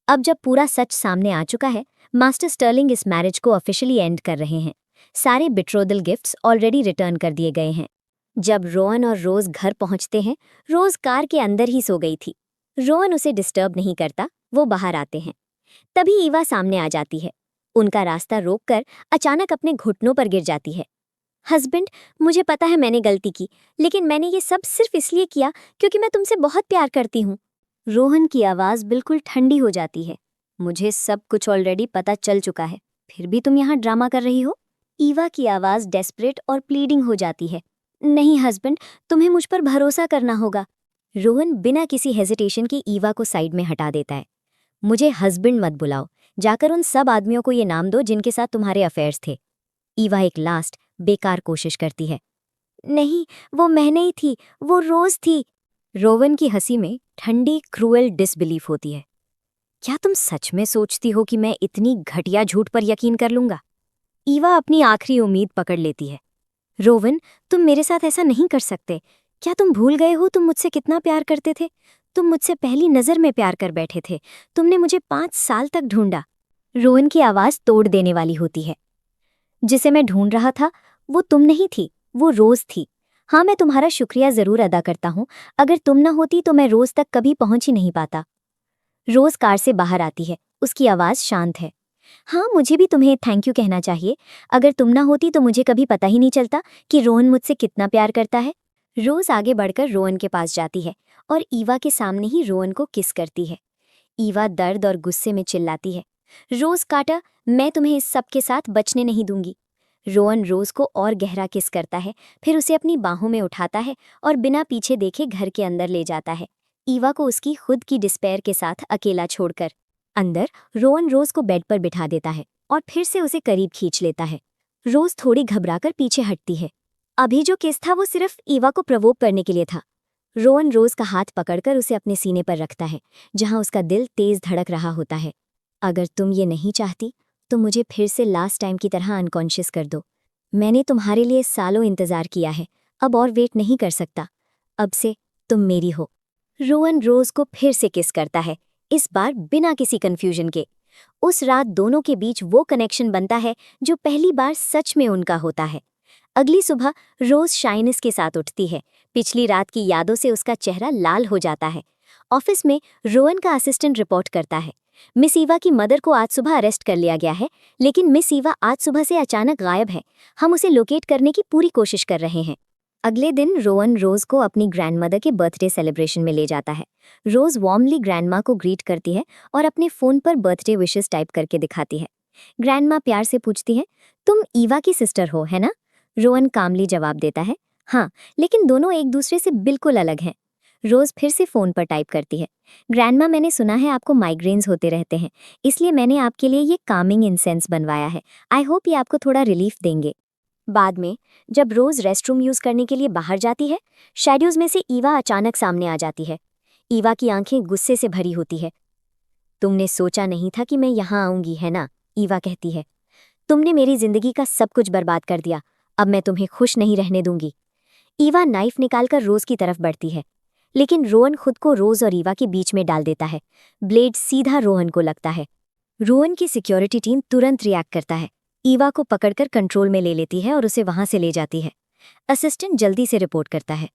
अब जब पूरा सच सामने आ चुका है, मास्टर स्टर्लिंग इस मैरिज को ऑफिशियली एंड कर रहे हैं। सारे बिट्रोदल गिफ्ट्स ऑलरेडी रिटर्न कर दिए गए हैं। जब रोहन और रोज घर पहुंचते हैं, रोज कार के अंदर ही सो गई थी। रोहन उसे डिस्टर्ब नहीं करता, वो बाहर आते हैं। तभी ईवा सामने आ जाती है। उनका रास्ता रोककर अचानक अपने घुटनों पर गिर जाती है। हस्बैंड, मुझे पता है मैंने गलती की, लेकिन मैंने ये सब सिर्फ इसलिए किया क्योंकि मैं तुमसे बहुत प्यार करती हूँ। रोहन की आवाज़ बिल्कुल ठंडी हो जाती है। मुझे सब कुछ ऑलरेडी पता चल चुका है, फिर भी तुम यहाँ ड्रामा कर रही हो? ईवा की आवाज़ डेस्परेट और प्लीडिंग हो जाती है। नहीं हस्बैंड, तुम्हें मुझ पर भरोसा करना होगा। रोहन बिना किसी हेजिटेशन के ईवा को साइड में हटा देता है। मुझे हस्बैंड मत बुलाओ, जाकर उन सब आदमियों को ये नाम दो जिनके साथ तुम्हारे अफेयर्स थे। ईवा एक लास्ट बेकार कोशिश करती है। नहीं, वो मैं नहीं थी, वो रोज थी। रोवन की हंसी में ठंडी क्रूएल डिसबिलीफ होती है। क्या तुम सच में सोचती हो कि मैं इतनी घटिया झूठ पर यकीन कर लूंगा? ईवा अपनी आखिरी उम्मीद पकड़ लेती है। रोवन, तुम मेरे साथ ऐसा नहीं कर सकते। क्या तुम भूल गए हो तुम मुझसे कितना प्यार करते थे? तुम मुझसे पहली नजर में प्यार कर बैठे थे। तुमने मुझे 5 साल तक ढूंढा। रोवन की आवाज तोड़ देने वाली होती है। जिसे मैं ढूंढ रहा था वो तुम नहीं थी, वो रोज थी। हाँ, मैं तुम्हारा शुक्रिया जरूर अदा करता हूँ। अगर तुम न होती तो मैं रोज तक कभी पहुंच ही नहीं पाता। रोज कार से बाहर आती है, उसकी आवाज शांत है। हाँ, मुझे भी तुम्हें थैंक यू कहना चाहिए। अगर तुम ना होती तो मुझे कभी पता ही नहीं चलता कि रोहन मुझसे कितना प्यार करता है। रोज आगे बढ़कर रोहन के पास जाती है और ईवा के सामने ही रोहन को किस करती है। ईवा दर्द और गुस्से में चिल्लाती है, रोज काटा, मैं तुम्हें इस सब के साथ बचने नहीं दूंगी। रोहन रोज को और गहरा किस करता है, फिर उसे अपनी बाहों में उठाता है और बिना पीछे देखे घर के अंदर ले जाता है, ईवा को उसकी खुद की डिस्पेयर के साथ अकेला छोड़कर। अंदर रोहन रोज को बेड पर बिठा देता है और फिर से उसे करीब खींच लेता है। रोज थोड़ी घबराकर पीछे हटती है। अभी जो किस था वो सिर्फ ईवा को प्रवोक करने के लिए था। रोहन रोज का हाथ पकड़कर उसे अपने सीने पर रखता है, जहां उसका दिल तेज धड़क रहा होता है। अगर तुम ये नहीं चाहती तो मुझे फिर से लास्ट टाइम की तरह अनकॉन्शियस कर दो। मैंने तुम्हारे लिए सालों इंतजार किया है, अब और वेट नहीं कर सकता। अब से तुम मेरी हो। रोहन रोज को फिर से किस करता है, इस बार बिना किसी कंफ्यूजन के। उस रात दोनों के बीच वो कनेक्शन बनता है जो पहली बार सच में उनका होता है। अगली सुबह रोज शाइनेस के साथ उठती है। पिछली रात की यादों से उसका चेहरा लाल हो जाता है। ऑफिस में रोहन का असिस्टेंट रिपोर्ट करता है, मिस ईवा की मदर को आज सुबह अरेस्ट कर लिया गया है, लेकिन मिस ईवा आज सुबह से अचानक गायब है। हम उसे लोकेट करने की पूरी कोशिश कर रहे हैं। अगले दिन रोहन रोज को अपनी ग्रैंडमदर के बर्थडे सेलिब्रेशन में ले जाता है। रोज वार्मली ग्रैंडमा को ग्रीट करती है और अपने फोन पर बर्थडे विशेस टाइप करके दिखाती है। ग्रैंडमा प्यार से पूछती है, तुम ईवा की सिस्टर हो, है ना? रोहन कामली जवाब देता है, हाँ, लेकिन दोनों एक दूसरे से बिल्कुल अलग हैं। रोज फिर से फोन पर टाइप करती है, ग्रैंडमा, मैंने सुना है आपको माइग्रेन्स होते रहते हैं, इसलिए मैंने आपके लिए ये कामिंग इंसेंस बनवाया है। आई होप ये आपको थोड़ा रिलीफ देंगे। बाद में जब रोज रेस्टरूम यूज करने के लिए बाहर जाती है, शैडोज में से ईवा अचानक सामने आ जाती है। ईवा की आंखें गुस्से से भरी होती है। तुमने सोचा नहीं था कि मैं यहाँ आऊंगी, है ना? ईवा कहती है, तुमने मेरी जिंदगी का सब कुछ बर्बाद कर दिया, अब मैं तुम्हें खुश नहीं रहने दूंगी। ईवा नाइफ निकालकर रोज की तरफ बढ़ती है, लेकिन रोहन खुद को रोज और ईवा के बीच में डाल देता है। ब्लेड सीधा रोहन को लगता है। रोहन की सिक्योरिटी टीम तुरंत रिएक्ट करता है, ईवा को पकड़कर कंट्रोल में ले लेती है और उसे वहां से ले जाती है। असिस्टेंट जल्दी से रिपोर्ट करता है,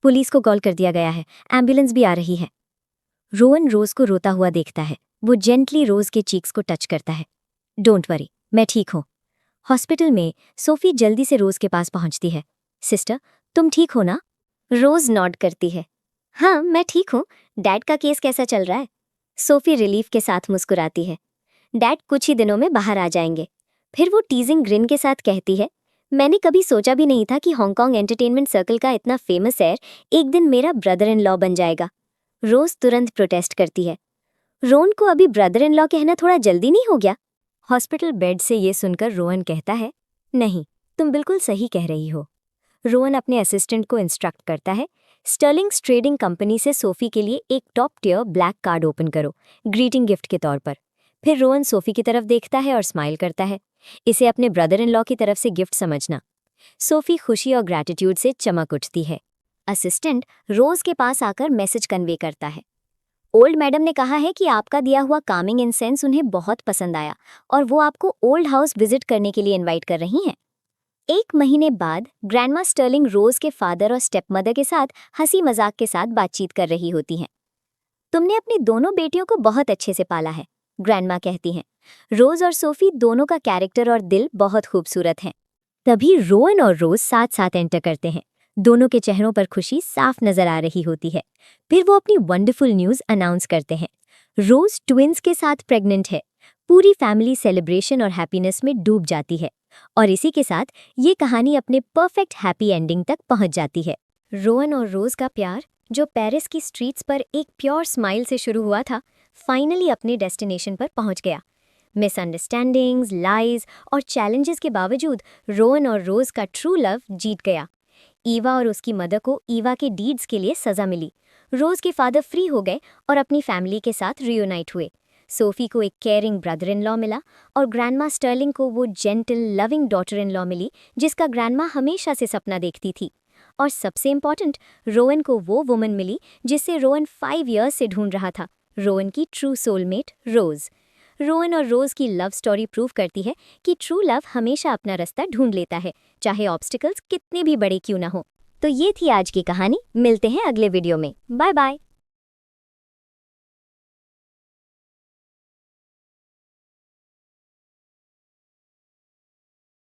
पुलिस को कॉल कर दिया गया है, एम्बुलेंस भी आ रही है। रोहन रोज को रोता हुआ देखता है। वो जेंटली रोज के चीक्स को टच करता है। डोंट वरी, मैं ठीक हूँ। हॉस्पिटल में सोफी जल्दी से रोज के पास पहुंचती है। सिस्टर, तुम ठीक हो ना? रोज नॉड करती है, हाँ, मैं ठीक हूँ। डैड का केस कैसा चल रहा है? सोफी रिलीफ के साथ मुस्कुराती है, डैड कुछ ही दिनों में बाहर आ जाएंगे। फिर वो टीजिंग ग्रिन के साथ कहती है, मैंने कभी सोचा भी नहीं था कि हांगकांग एंटरटेनमेंट सर्कल का इतना फेमस एयर एक दिन मेरा ब्रदर इन लॉ बन जाएगा। रोज तुरंत प्रोटेस्ट करती है, रोहन को अभी ब्रदर इन लॉ कहना थोड़ा जल्दी नहीं हो गया? हॉस्पिटल बेड से ये सुनकर रोहन कहता है, नहीं, तुम बिल्कुल सही कह रही हो। रोहन अपने असिस्टेंट को इंस्ट्रक्ट करता है, स्टर्लिंग्स ट्रेडिंग कंपनी से सोफी के लिए एक top tier black card open करो, ग्रीटिंग गिफ्ट के तौर पर। फिर रोहन सोफी की तरफ देखता है और स्माइल करता है। इसे अपने ब्रदर इन लॉ की तरफ से गिफ्ट समझना। सोफी खुशी और ग्रैटिट्यूड से चमक उठती है। असिस्टेंट रोज के पास आकर मैसेज कन्वे करता है। ओल्ड मैडम ने कहा है कि आपका दिया हुआ कामिंग इंसेंस उन्हें बहुत पसंद आया और वो आपको ओल्ड हाउस विजिट करने के लिए इनवाइट कर रही हैं। 1 महीने बाद ग्रैंडमा स्टर्लिंग रोज के फादर और स्टेपमदर के साथ हंसी मजाक के साथ बातचीत कर रही होती हैं। तुमने अपनी दोनों बेटियों को बहुत अच्छे से पाला है, ग्रैंडमा कहती हैं। रोज और सोफी दोनों का कैरेक्टर और दिल बहुत खूबसूरत हैं। तभी रोहन और रोज साथ साथ एंटर करते हैं। दोनों के चेहरों पर खुशी साफ नजर आ रही होती है। फिर वो अपनी वंडरफुल न्यूज़ अनाउंस करते हैं। रोज ट्विंस के साथ प्रेग्नेंट है। पूरी फैमिली सेलिब्रेशन और हैप्पीनेस में डूब जाती है। और इसी के साथ ये कहानी अपने परफेक्ट हैप्पी एंडिंग तक पहुंच जाती है। रोहन और रोज का प्यार, जो पेरिस की स्ट्रीट्स पर एक प्योर स्माइल से शुरू हुआ था, फाइनली अपने डेस्टिनेशन पर पहुंच गया। मिसअंडरस्टैंडिंग्स, लाइज और चैलेंजेस के बावजूद रोहन और रोज का ट्रू लव जीत गया। ईवा और उसकी मदर को ईवा के डीड्स के लिए सजा मिली। रोज के फादर फ्री हो गए और अपनी फैमिली के साथ रियूनाइट हुए। सोफी को एक केयरिंग ब्रदर इन लॉ मिला और ग्रैंडमा स्टर्लिंग को वो gentle loving daughter in law मिली जिसका ग्रैंडमा हमेशा से सपना देखती थी। और सबसे इम्पॉर्टेंट, रोहन को वो वुमन मिली जिसे रोहन 5 इयर्स से ढूंढ रहा था, रोहन की ट्रू सोलमेट रोज। रोहन और रोज की लव स्टोरी प्रूव करती है कि ट्रू लव हमेशा अपना रास्ता ढूंढ लेता है, चाहे ऑब्स्टिकल्स कितने भी बड़े क्यों ना हो। तो ये थी आज की कहानी। मिलते हैं अगले वीडियो में। Bye bye.